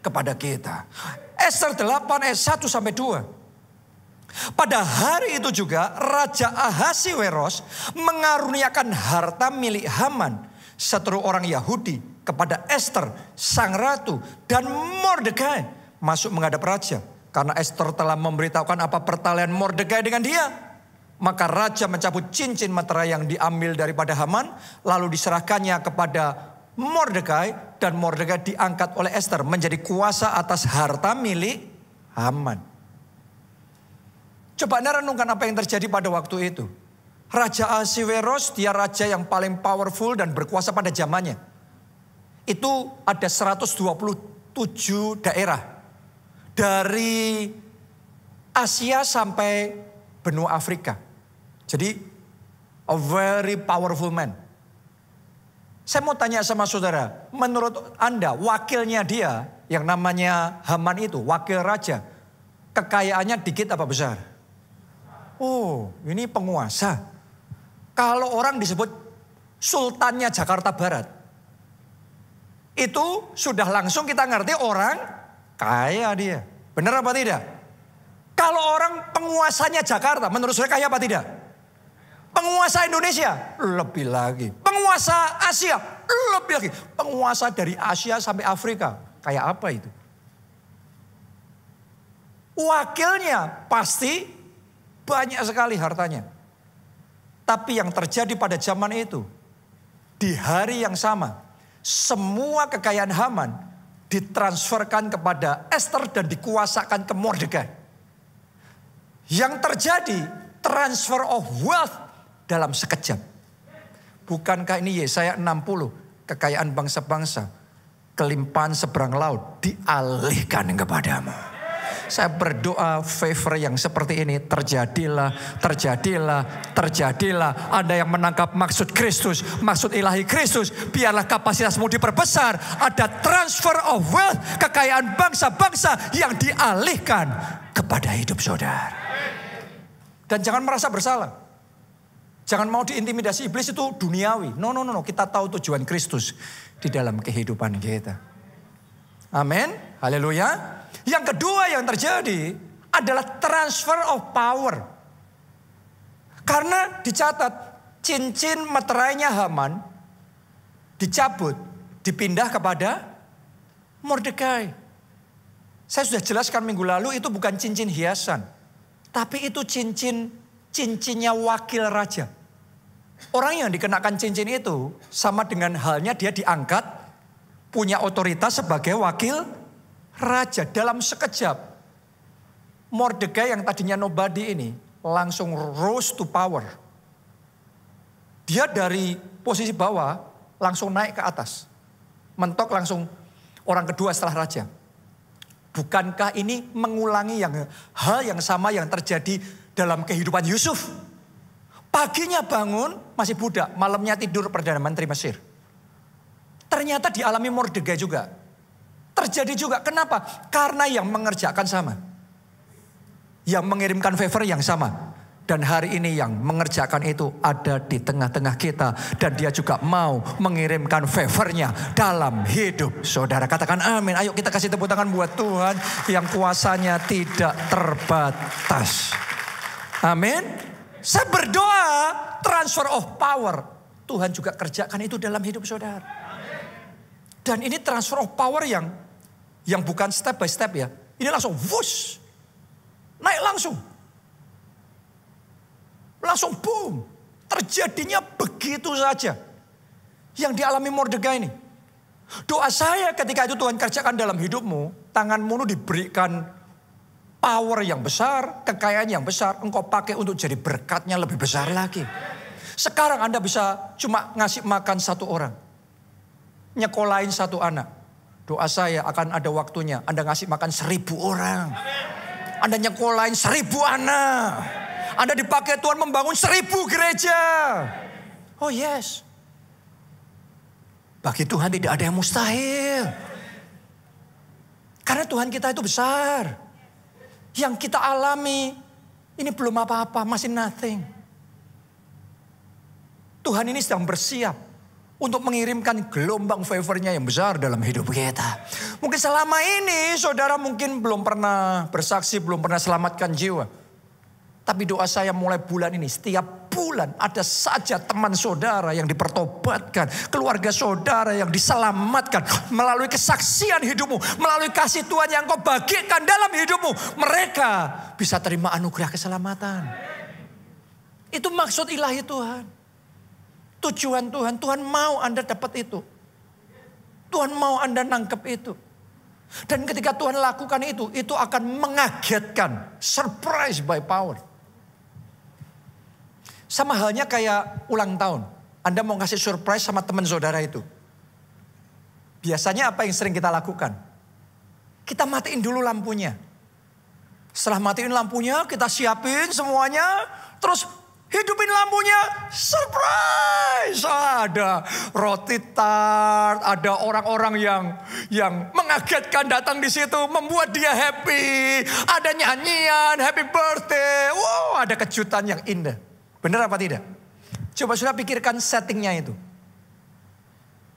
[SPEAKER 1] kepada kita. Ester 8 ayat 1 sampai 2. Pada hari itu juga Raja Ahasiweros mengaruniakan harta milik Haman, seteru orang Yahudi, kepada Ester sang ratu dan Mordekai masuk menghadap raja. Karena Ester telah memberitahukan apa pertalian Mordekai dengan dia. Maka raja mencabut cincin meterai yang diambil daripada Haman, lalu diserahkannya kepada Mordekai, dan Mordekai diangkat oleh Ester menjadi kuasa atas harta milik Haman. Coba Anda renungkan apa yang terjadi pada waktu itu. Raja Ahasiweros, dia raja yang paling powerful dan berkuasa pada zamannya. Itu ada 127 daerah. Dari Asia sampai benua Afrika. Jadi, a very powerful man. Saya mau tanya sama saudara, menurut Anda wakilnya dia yang namanya Haman itu, wakil raja, kekayaannya dikit apa besar? Oh, ini penguasa. Kalau orang disebut Sultannya Jakarta Barat, itu sudah langsung kita ngerti orang kaya dia. Benar apa tidak? Kalau orang penguasanya Jakarta, menurut saya kaya apa tidak? Penguasa Indonesia, lebih lagi. Penguasa Asia, lebih lagi. Penguasa dari Asia sampai Afrika, kayak apa itu? Wakilnya pasti banyak sekali hartanya. Tapi yang terjadi pada zaman itu, di hari yang sama, semua kekayaan Haman ditransferkan kepada Ester dan dikuasakan ke Mordekai. Yang terjadi transfer of wealth dalam sekejap. Bukankah ini Yesaya 60, kekayaan bangsa-bangsa, kelimpahan seberang laut dialihkan kepadamu. Saya berdoa favor yang seperti ini terjadilah, terjadilah, terjadilah. Ada yang menangkap maksud Kristus, maksud ilahi Kristus. Biarlah kapasitasmu diperbesar. Ada transfer of wealth, kekayaan bangsa-bangsa yang dialihkan kepada hidup saudara. Dan jangan merasa bersalah. Jangan mau diintimidasi iblis, itu duniawi. No. Kita tahu tujuan Kristus di dalam kehidupan kita. Amin. Haleluya. Yang kedua yang terjadi adalah transfer of power. Karena dicatat cincin meterainya Haman dicabut, dipindah kepada Mordekai. Saya sudah jelaskan minggu lalu itu bukan cincin hiasan. Tapi itu cincinnya wakil raja. Orang yang dikenakan cincin itu sama dengan halnya dia diangkat, punya otoritas sebagai wakil raja. Dalam sekejap, Mordekai yang tadinya nobody ini langsung rose to power. Dia dari posisi bawah langsung naik ke atas. Mentok langsung orang kedua setelah raja. Bukankah ini mengulangi hal yang sama yang terjadi dalam kehidupan Yusuf? Paginya bangun masih budak, malamnya tidur Perdana Menteri Mesir. Ternyata dialami Mordekai juga. Terjadi juga. Kenapa? Karena yang mengerjakan sama. Yang mengirimkan favor yang sama. Dan hari ini yang mengerjakan itu ada di tengah-tengah kita. Dan dia juga mau mengirimkan favornya dalam hidup saudara. Katakan amin. Ayo kita kasih tepuk tangan buat Tuhan yang kuasanya tidak terbatas. Amin. Saya berdoa transfer of power. Tuhan juga kerjakan itu dalam hidup saudara. Dan ini transfer of power yang bukan step by step ya. Ini langsung wush. Naik langsung. Langsung boom. Terjadinya begitu saja. Yang dialami Mordekai ini. Doa saya ketika itu Tuhan kerjakan dalam hidupmu. Tanganmu diberikan power yang besar. Kekayaan yang besar. Engkau pakai untuk jadi berkatnya lebih besar lagi. Sekarang Anda bisa cuma ngasih makan satu orang. Nyekolahin satu anak. Doa saya akan ada waktunya Anda ngasih makan 1000 orang. Anda nyekolahin 1000 anak. Anda dipakai Tuhan membangun 1000 gereja. Oh yes. Bagi Tuhan tidak ada yang mustahil. Karena Tuhan kita itu besar. Yang kita alami ini belum apa-apa, masih nothing. Tuhan ini sedang bersiap untuk mengirimkan gelombang favor-Nya yang besar dalam hidup kita. Mungkin selama ini saudara mungkin belum pernah bersaksi, belum pernah selamatkan jiwa. Tapi doa saya mulai bulan ini, setiap bulan ada saja teman saudara yang dipertobatkan. Keluarga saudara yang diselamatkan melalui kesaksian hidupmu. Melalui kasih Tuhan yang kau bagikan dalam hidupmu. Mereka bisa terima anugerah keselamatan. Itu maksud ilahi Tuhan. Tujuan Tuhan, Tuhan mau Anda dapat itu. Tuhan mau Anda nangkep itu. Dan ketika Tuhan lakukan itu akan mengagetkan. Surprise by power. Sama halnya kayak ulang tahun. Anda mau kasih surprise sama teman saudara itu. Biasanya apa yang sering kita lakukan? Kita matiin dulu lampunya. Setelah matiin lampunya, kita siapin semuanya. Terus hidupin lampunya, surprise! Ada roti tart, ada orang-orang yang mengagetkan datang di situ, membuat dia happy. Ada nyanyian, happy birthday. Wow, ada kejutan yang indah. Benar apa tidak? Coba sudah pikirkan settingnya itu.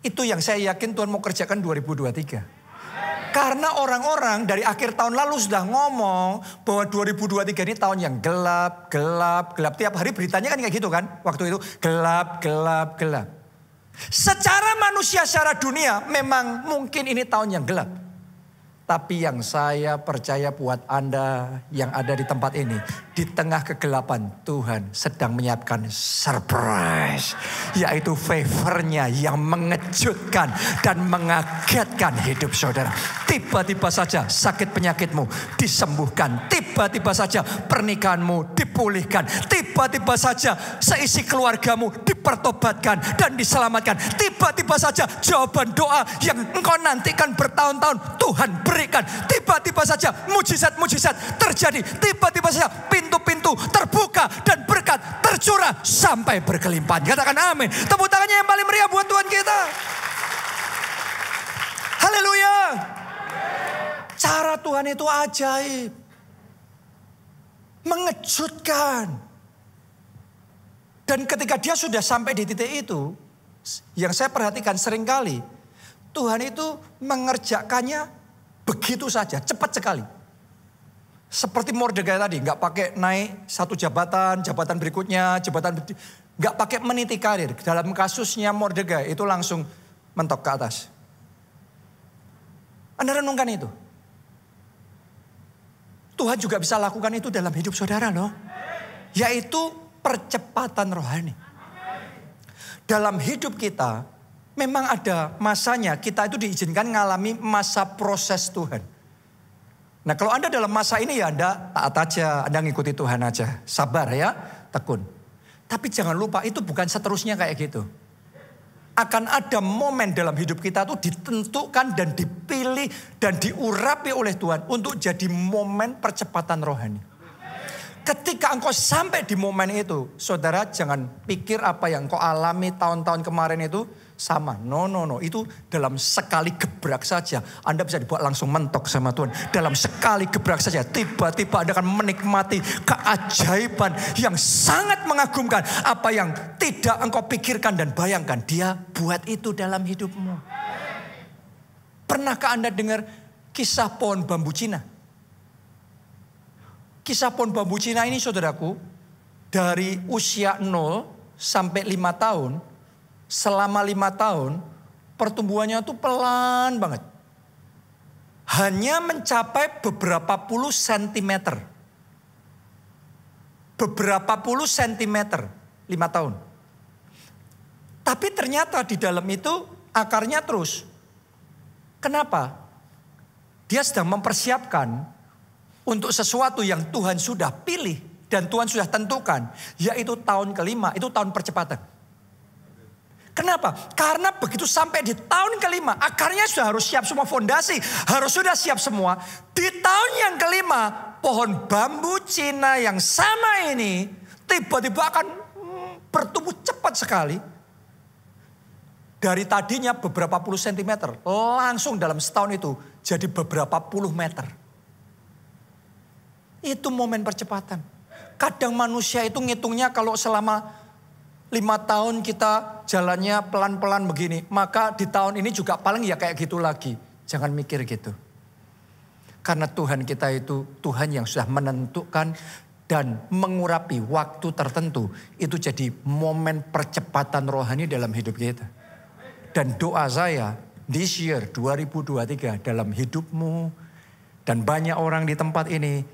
[SPEAKER 1] Itu yang saya yakin Tuhan mau kerjakan 2023. Karena orang-orang dari akhir tahun lalu sudah ngomong bahwa 2023 ini tahun yang gelap, gelap, gelap. Tiap hari beritanya kan kayak gitu kan. Waktu itu gelap, gelap, gelap. Secara manusia, secara dunia memang mungkin ini tahun yang gelap. Tapi yang saya percaya buat Anda yang ada di tempat ini. Di tengah kegelapan Tuhan sedang menyiapkan surprise. Yaitu favor-Nya yang mengejutkan dan mengagetkan hidup saudara. Tiba-tiba saja sakit penyakitmu disembuhkan. Tiba-tiba saja pernikahanmu dipulihkan. Tiba-tiba saja seisi keluargamu dipertobatkan dan diselamatkan. Tiba-tiba saja jawaban doa yang engkau nantikan bertahun-tahun Tuhan berikan. Tiba-tiba saja mujizat-mujizat terjadi. Tiba-tiba saja pintu-pintu terbuka dan berkat tercurah sampai berkelimpahan. Katakan amin. Tepuk tangannya yang paling meriah buat Tuhan kita. Haleluya. Cara Tuhan itu ajaib. Mengejutkan. Dan ketika dia sudah sampai di titik itu, yang saya perhatikan seringkali, Tuhan itu mengerjakannya begitu saja, cepat sekali. Seperti Mordekai tadi, nggak pakai naik satu jabatan, jabatan berikutnya, nggak pakai meniti karir. Dalam kasusnya Mordekai itu langsung mentok ke atas. Anda renungkan itu. Tuhan juga bisa lakukan itu dalam hidup saudara loh. Yaitu percepatan rohani. Dalam hidup kita memang ada masanya kita itu diizinkan mengalami masa proses Tuhan. Nah kalau Anda dalam masa ini ya Anda taat aja, Anda ngikuti Tuhan aja. Sabar ya, tekun. Tapi jangan lupa itu bukan seterusnya kayak gitu. Akan ada momen dalam hidup kita tuh ditentukan dan dipilih dan diurapi oleh Tuhan untuk jadi momen percepatan rohani. Ketika engkau sampai di momen itu, saudara jangan pikir apa yang engkau alami tahun-tahun kemarin itu sama. No. Itu dalam sekali gebrak saja. Anda bisa dibuat langsung mentok sama Tuhan. Dalam sekali gebrak saja. Tiba-tiba Anda akan menikmati keajaiban yang sangat mengagumkan. Apa yang tidak engkau pikirkan dan bayangkan. Dia buat itu dalam hidupmu. Pernahkah Anda dengar kisah pohon bambu Cina? Kisah pohon bambu Cina ini saudaraku. Dari usia 0 sampai 5 tahun. Selama 5 tahun pertumbuhannya tuh pelan banget. Hanya mencapai beberapa puluh sentimeter. Beberapa puluh sentimeter 5 tahun. Tapi ternyata di dalam itu akarnya terus. Kenapa? Dia sedang mempersiapkan untuk sesuatu yang Tuhan sudah pilih dan Tuhan sudah tentukan. Yaitu tahun kelima, itu tahun percepatan. Kenapa? Karena begitu sampai di tahun kelima, akarnya sudah harus siap semua, fondasi harus sudah siap semua. Di tahun yang kelima, pohon bambu Cina yang sama ini tiba-tiba akan bertumbuh cepat sekali. Dari tadinya beberapa puluh sentimeter, langsung dalam setahun itu jadi beberapa puluh meter. Itu momen percepatan. Kadang manusia itu ngitungnya kalau selama 5 tahun kita jalannya pelan-pelan begini, maka di tahun ini juga paling ya kayak gitu lagi. Jangan mikir gitu. Karena Tuhan kita itu Tuhan yang sudah menentukan dan mengurapi waktu tertentu. Itu jadi momen percepatan rohani dalam hidup kita. Dan doa saya this year 2023 dalam hidupmu dan banyak orang di tempat ini,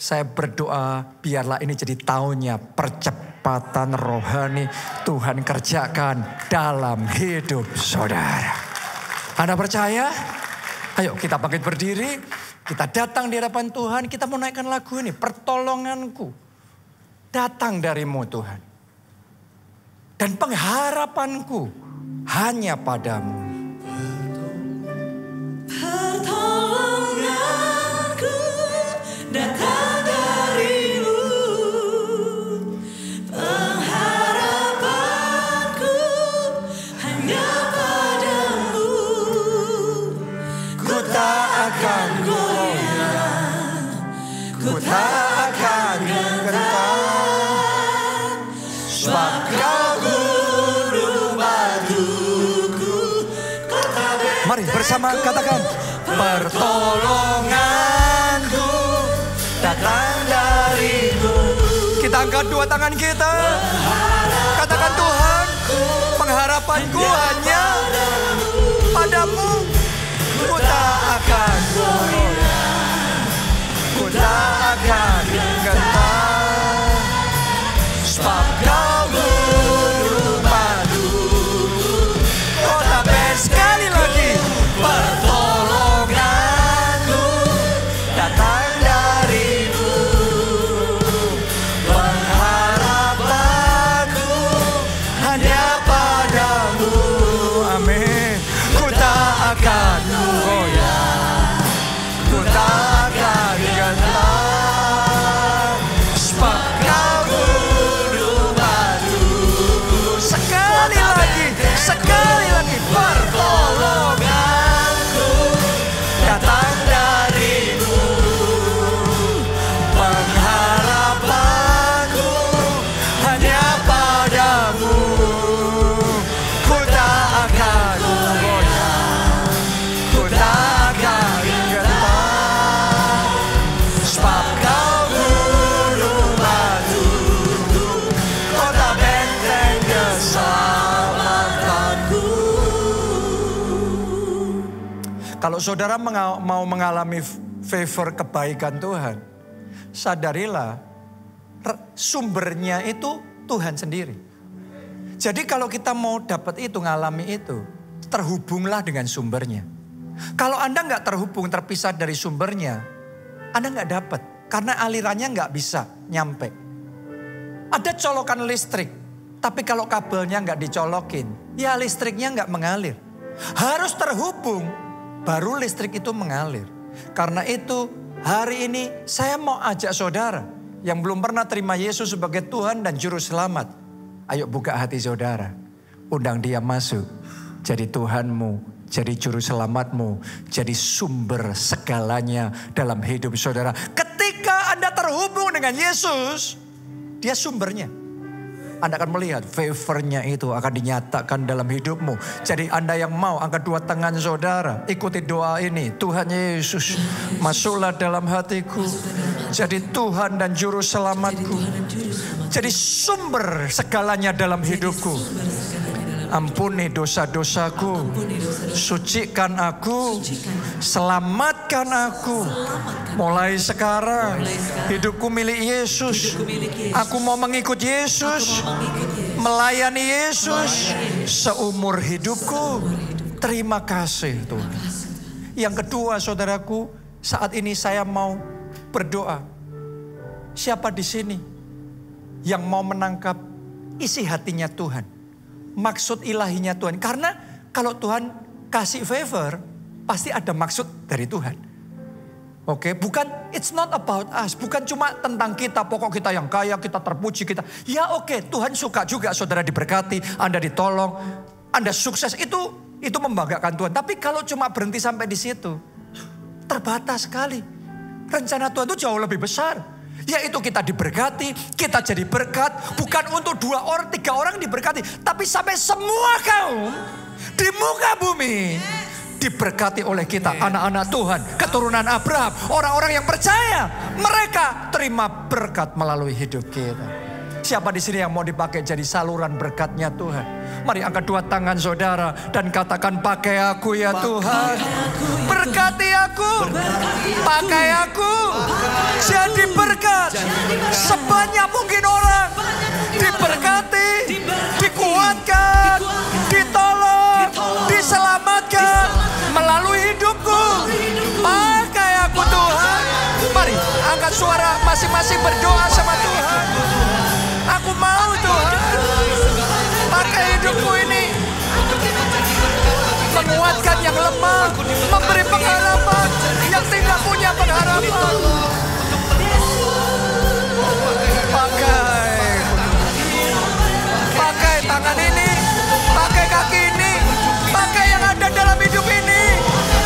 [SPEAKER 1] saya berdoa biarlah ini jadi tahunnya percepatan rohani Tuhan kerjakan dalam hidup saudara. Anda percaya? Ayo kita bangkit berdiri, kita datang di hadapan Tuhan, kita mau naikkan lagu ini, pertolonganku datang darimu Tuhan. Dan pengharapanku hanya padamu.
[SPEAKER 2] Pertolonganku datang darimu, pengharapanku hanya padamu. Ku tak akan goyah, ku tak akan gentar, sebab Kau gunung batuku.
[SPEAKER 1] Mari bersama katakan, pertolonganku datang darimu. Kita angkat dua tangan kita. Katakan, Tuhan, pengharapanku hanya padamu. Ku tak akan goyah, ku tak akan gentar, sebab Kau gunung batuku. Kota Ben sekali lagi. Pertolonganku datang darimu, pengharapanku hanya padamu. Amin. Ku tak akan goyah, ku tak akan gentar, sebab Kau gunung batuku. Sekali lagi, pertolonganku datang darimu, pengharapanku hanya padamu. Ku tak akan goyah, ku tak akan gentar, sebab Kau gunung batuku, kota benteng keselamatanku. Kalau saudara mau mengalami favor kebaikan Tuhan, sadarilah sumbernya itu Tuhan sendiri. Jadi kalau kita mau dapat itu, ngalami itu, terhubunglah dengan sumbernya. Kalau Anda nggak terhubung, terpisah dari sumbernya, Anda nggak dapat. Karena alirannya nggak bisa nyampe. Ada colokan listrik, tapi kalau kabelnya nggak dicolokin, ya listriknya nggak mengalir. Harus terhubung, baru listrik itu mengalir. Karena itu hari ini saya mau ajak saudara yang belum pernah terima Yesus sebagai Tuhan dan Juru Selamat. Ayo buka hati saudara, undang dia masuk. Jadi Tuhanmu, jadi Juru Selamatmu, jadi sumber segalanya dalam hidup saudara. Ketika Anda terhubung dengan Yesus, dia sumbernya. Anda akan melihat favornya itu akan dinyatakan dalam hidupmu. Jadi Anda yang mau angkat dua tangan saudara, ikuti doa ini. Tuhan Yesus, masuklah dalam hatiku. Jadi Tuhan dan Juru Selamatku. Jadi sumber segalanya dalam hidupku. Ampuni dosa-dosaku, sucikan aku, selamatkan aku. Mulai sekarang hidupku milik Yesus. Aku mau mengikut Yesus, melayani Yesus seumur hidupku. Terima kasih Tuhan. Yang kedua saudaraku, saat ini saya mau berdoa. Siapa di sini yang mau menangkap isi hatinya Tuhan? Maksud ilahinya Tuhan. Karena kalau Tuhan kasih favor, pasti ada maksud dari Tuhan. Oke, bukan, it's not about us. Bukan cuma tentang kita, pokok kita yang kaya, kita terpuji kita. Ya oke, Tuhan suka juga saudara diberkati, Anda ditolong. Anda sukses itu membanggakan Tuhan. Tapi kalau cuma berhenti sampai di situ, terbatas sekali. Rencana Tuhan itu jauh lebih besar. Yaitu kita diberkati, kita jadi berkat. Bukan untuk 2 orang, 3 orang diberkati. Tapi sampai semua kaum di muka bumi diberkati oleh kita. Anak-anak Tuhan, keturunan Abraham, orang-orang yang percaya. Mereka terima berkat melalui hidup kita. Siapa di sini yang mau dipakai jadi saluran berkatnya Tuhan? Mari angkat 2 tangan saudara dan katakan, pakai aku ya Tuhan. Berkati aku. Pakai aku. Jadi berkat. Sebanyak mungkin orang diberkati, dikuatkan, ditolong, diselamatkan melalui hidupku. Pakai aku Tuhan. Mari angkat suara masing-masing berdoa sama Tuhan. Aku mau Tuhan, pakai hidupku ini, menguatkan yang lemah, memberi pengharapan yang tidak punya pengharapan. Pakai tangan ini, pakai kaki ini, pakai yang ada dalam hidup ini,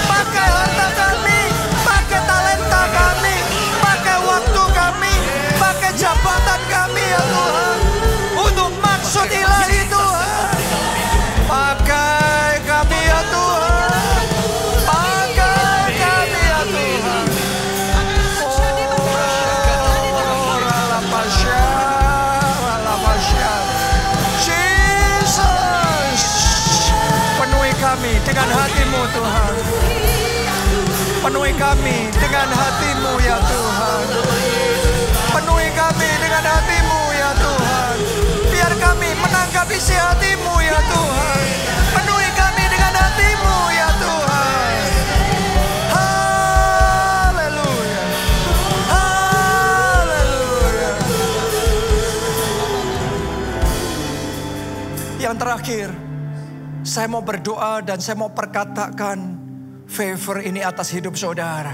[SPEAKER 1] pakai harta kami, pakai talenta kami, pakai waktu kami, pakai jabatan kami ya Tuhan, untuk maksud ilahi Tuhan. Pakai kami ya Tuhan, pakai kami ya Tuhan. Jesus, penuhi kami dengan hati-Mu Tuhan. Penuhi kami dengan hati-Mu ya Tuhan. Penuhi kami dengan hati-Mu ya Tuhan. Biar kami menangkap isi hati-Mu ya Tuhan. Penuhi kami dengan hati-Mu ya Tuhan. Haleluya. Haleluya. Yang terakhir, saya mau berdoa dan saya mau perkatakan favor ini atas hidup saudara.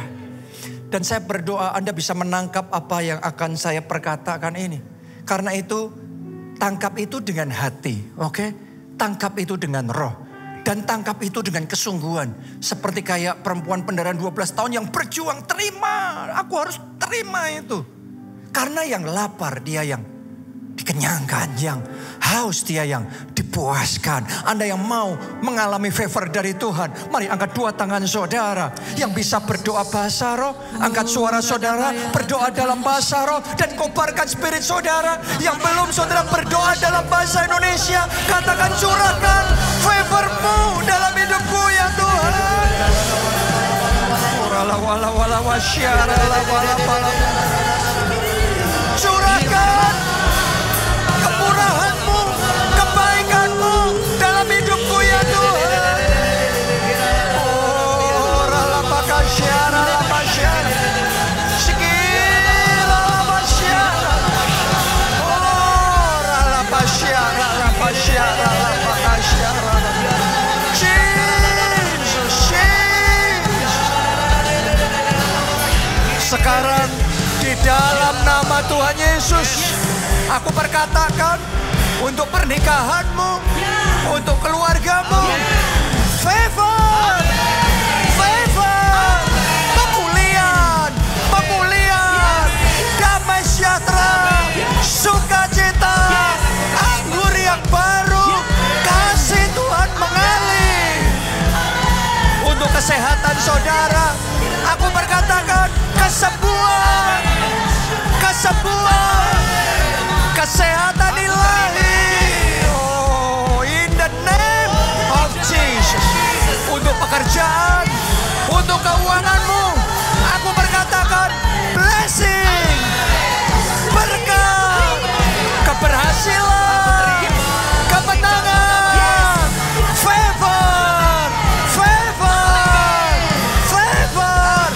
[SPEAKER 1] Dan saya berdoa Anda bisa menangkap apa yang akan saya perkatakan ini. Karena itu, tangkap itu dengan hati, oke? Tangkap itu dengan roh. Dan tangkap itu dengan kesungguhan. Seperti kayak perempuan pendarahan 12 tahun yang berjuang, terima. Aku harus terima itu. Karena yang lapar dia yang dikenyangkan, yang haus dia yang dipuaskan. Anda yang mau mengalami favor dari Tuhan, mari angkat 2 tangan saudara. Yang bisa berdoa bahasa roh, angkat suara saudara, berdoa dalam bahasa roh dan kobarkan spirit saudara. Yang belum saudara berdoa dalam bahasa Indonesia, katakan, curahkan favor-Mu dalam hidupku ya Tuhan. Curahkan kemurahan-Mu, kebaikan-Mu dalam hidupku ya Tuhan. Oh, ralapakasyara, ralapasyara, sikila ralapasyara. Oh, ralapasyara, ralapasyara, ralapakasyara. Jesus, Jesus. Sekarang di dalam nama Tuhan Yesus, aku perkatakan untuk pernikahanmu, untuk keluargamu, favor, favor, pemulihan, pemulihan, damai sejahtera, sukacita, anggur yang baru, kasih Tuhan mengalir. Untuk kesehatan saudara, aku berkatakan kesembuhan, kesembuhan, kesehatan ilahi. Oh, in the name of Jesus. Untuk pekerjaan, untuk keuanganmu, aku berkatakan blessing, berkat, keberhasilan, kemenangan, favor, favor, favor,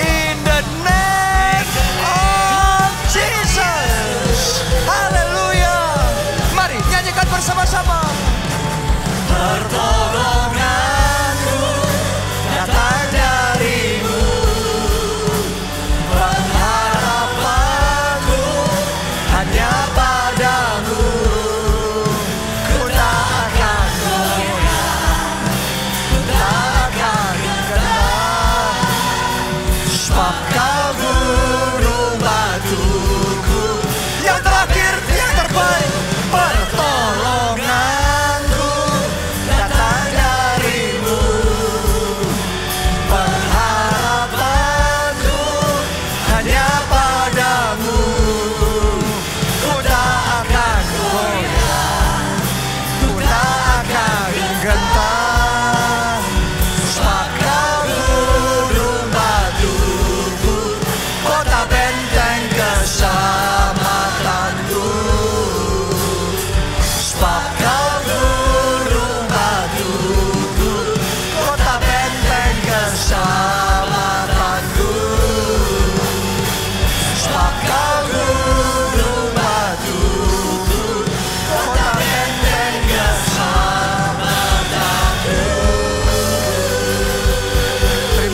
[SPEAKER 1] in the name of Jesus. Haleluya. Mari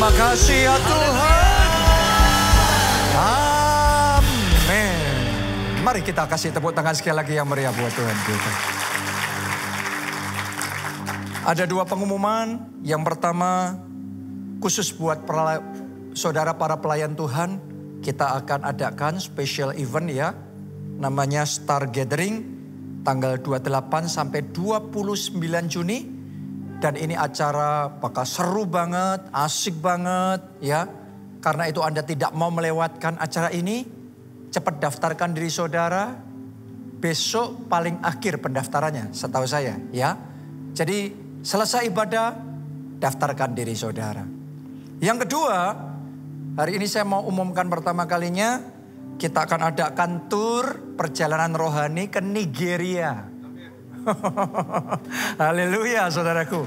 [SPEAKER 1] Terima kasih ya Tuhan. Amin. Mari kita kasih tepuk tangan sekali lagi yang meriah buat Tuhan kita. Ada 2 pengumuman. Yang pertama, khusus buat saudara para pelayan Tuhan, kita akan adakan special event ya. Namanya Star Gathering, tanggal 28 sampai 29 Juni. Dan ini acara bakal seru banget, asik banget ya. Karena itu Anda tidak mau melewatkan acara ini, cepat daftarkan diri saudara. Besok paling akhir pendaftarannya setahu saya ya. Jadi selesai ibadah, daftarkan diri saudara. Yang kedua, hari ini saya mau umumkan pertama kalinya, kita akan adakan tur perjalanan rohani ke Nigeria. Haleluya saudaraku.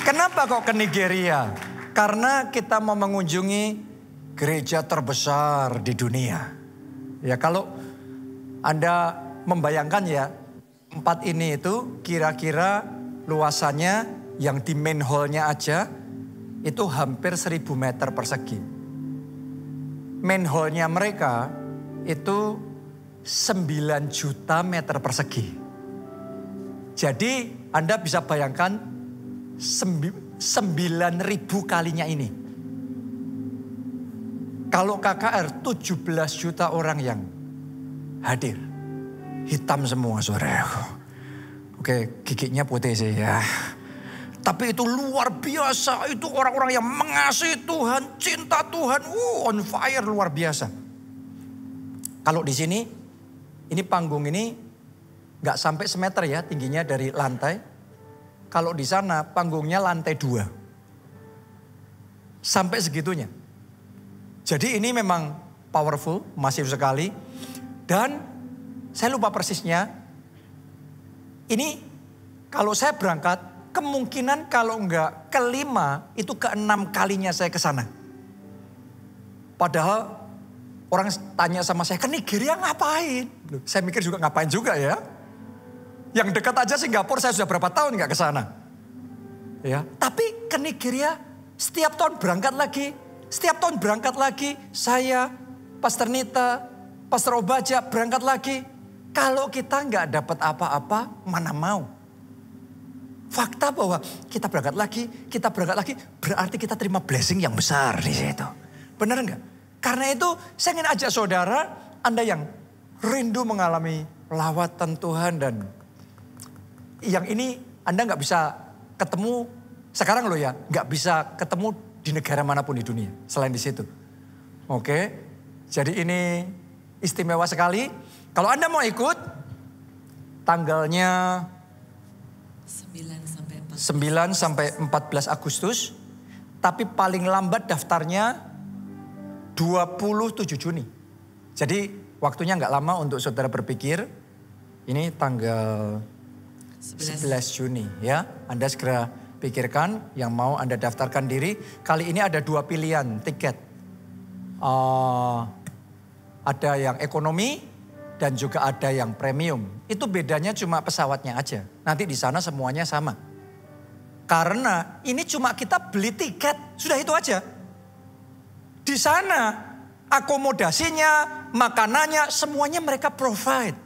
[SPEAKER 1] Kenapa kok ke Nigeria? Karena kita mau mengunjungi gereja terbesar di dunia. Ya kalau Anda membayangkan ya, tempat ini itu kira-kira luasannya yang di main hall-nya aja itu hampir 1000 meter persegi. Main hall-nya mereka itu 9 juta meter persegi. Jadi Anda bisa bayangkan 9.000 kalinya ini. Kalau KKR 17 juta orang yang hadir. Hitam semua saudaraku. Oke, giginya putih sih ya. Tapi itu luar biasa. Itu orang-orang yang mengasihi Tuhan, cinta Tuhan. On fire luar biasa. Kalau di sini, ini panggung ini nggak sampai semeter ya tingginya dari lantai. Kalau di sana panggungnya lantai 2. Sampai segitunya. Jadi ini memang powerful, masif sekali. Dan saya lupa persisnya. Ini kalau saya berangkat, kemungkinan kalau nggak ke-5, itu ke-6 kalinya saya ke sana. Padahal orang tanya sama saya, ke Nigeria ngapain? Saya mikir juga ngapain juga ya. Yang dekat aja Singapura saya sudah berapa tahun nggak ke sana. Ya, tapi ke Nigeria setiap tahun berangkat lagi. Setiap tahun berangkat lagi. Saya, Pastor Nita, Pastor Obaja berangkat lagi. Kalau kita nggak dapat apa-apa, mana mau. Fakta bahwa kita berangkat lagi, berarti kita terima blessing yang besar di situ. Benar nggak? Karena itu saya ingin ajak saudara, Anda yang rindu mengalami lawatan Tuhan dan yang ini Anda nggak bisa ketemu sekarang loh ya, nggak bisa ketemu di negara manapun di dunia selain di situ. Oke, jadi ini istimewa sekali. Kalau Anda mau ikut, tanggalnya 9 sampai 14 Agustus, tapi paling lambat daftarnya 27 Juni. Jadi waktunya nggak lama untuk saudara berpikir. Ini tanggal 11 Juni ya. Anda segera pikirkan yang mau Anda daftarkan diri. Kali ini ada 2 pilihan tiket. Ada yang ekonomi dan juga ada yang premium. Itu bedanya cuma pesawatnya aja. Nanti di sana semuanya sama. Karena ini cuma kita beli tiket, sudah itu aja. Di sana akomodasinya, makanannya, semuanya mereka provide.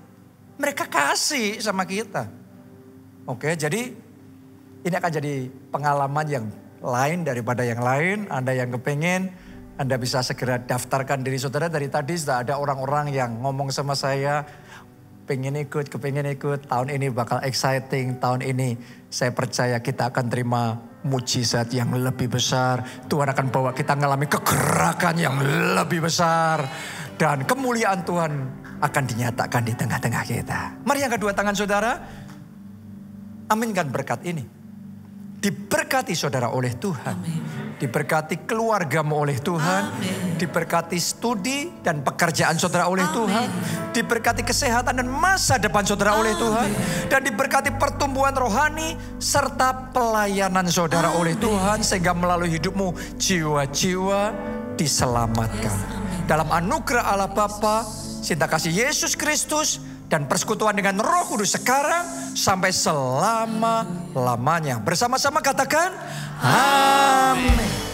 [SPEAKER 1] Mereka kasih sama kita. Oke, jadi ini akan jadi pengalaman yang lain daripada yang lain. Anda yang kepengen, Anda bisa segera daftarkan diri saudara. Dari tadi sudah ada orang-orang yang ngomong sama saya, kepengen ikut, tahun ini bakal exciting, tahun ini saya percaya kita akan terima mujizat yang lebih besar. Tuhan akan bawa kita mengalami kegerakan yang lebih besar. Dan kemuliaan Tuhan akan dinyatakan di tengah-tengah kita. Mari angkat 2 tangan saudara. Aminkan berkat ini. Diberkati saudara oleh Tuhan.
[SPEAKER 2] Amin.
[SPEAKER 1] Diberkati keluargamu oleh Tuhan.
[SPEAKER 2] Amin.
[SPEAKER 1] Diberkati studi dan pekerjaan saudara oleh
[SPEAKER 2] Amin.
[SPEAKER 1] Tuhan. Diberkati kesehatan dan masa depan saudara oleh Tuhan. Dan diberkati pertumbuhan rohani serta pelayanan saudara oleh Tuhan. Sehingga melalui hidupmu jiwa-jiwa diselamatkan. Dalam anugerah Allah Bapa, cinta kasih Yesus Kristus, dan persekutuan dengan Roh Kudus sekarang sampai selama lamanya. Bersama-sama katakan, amin.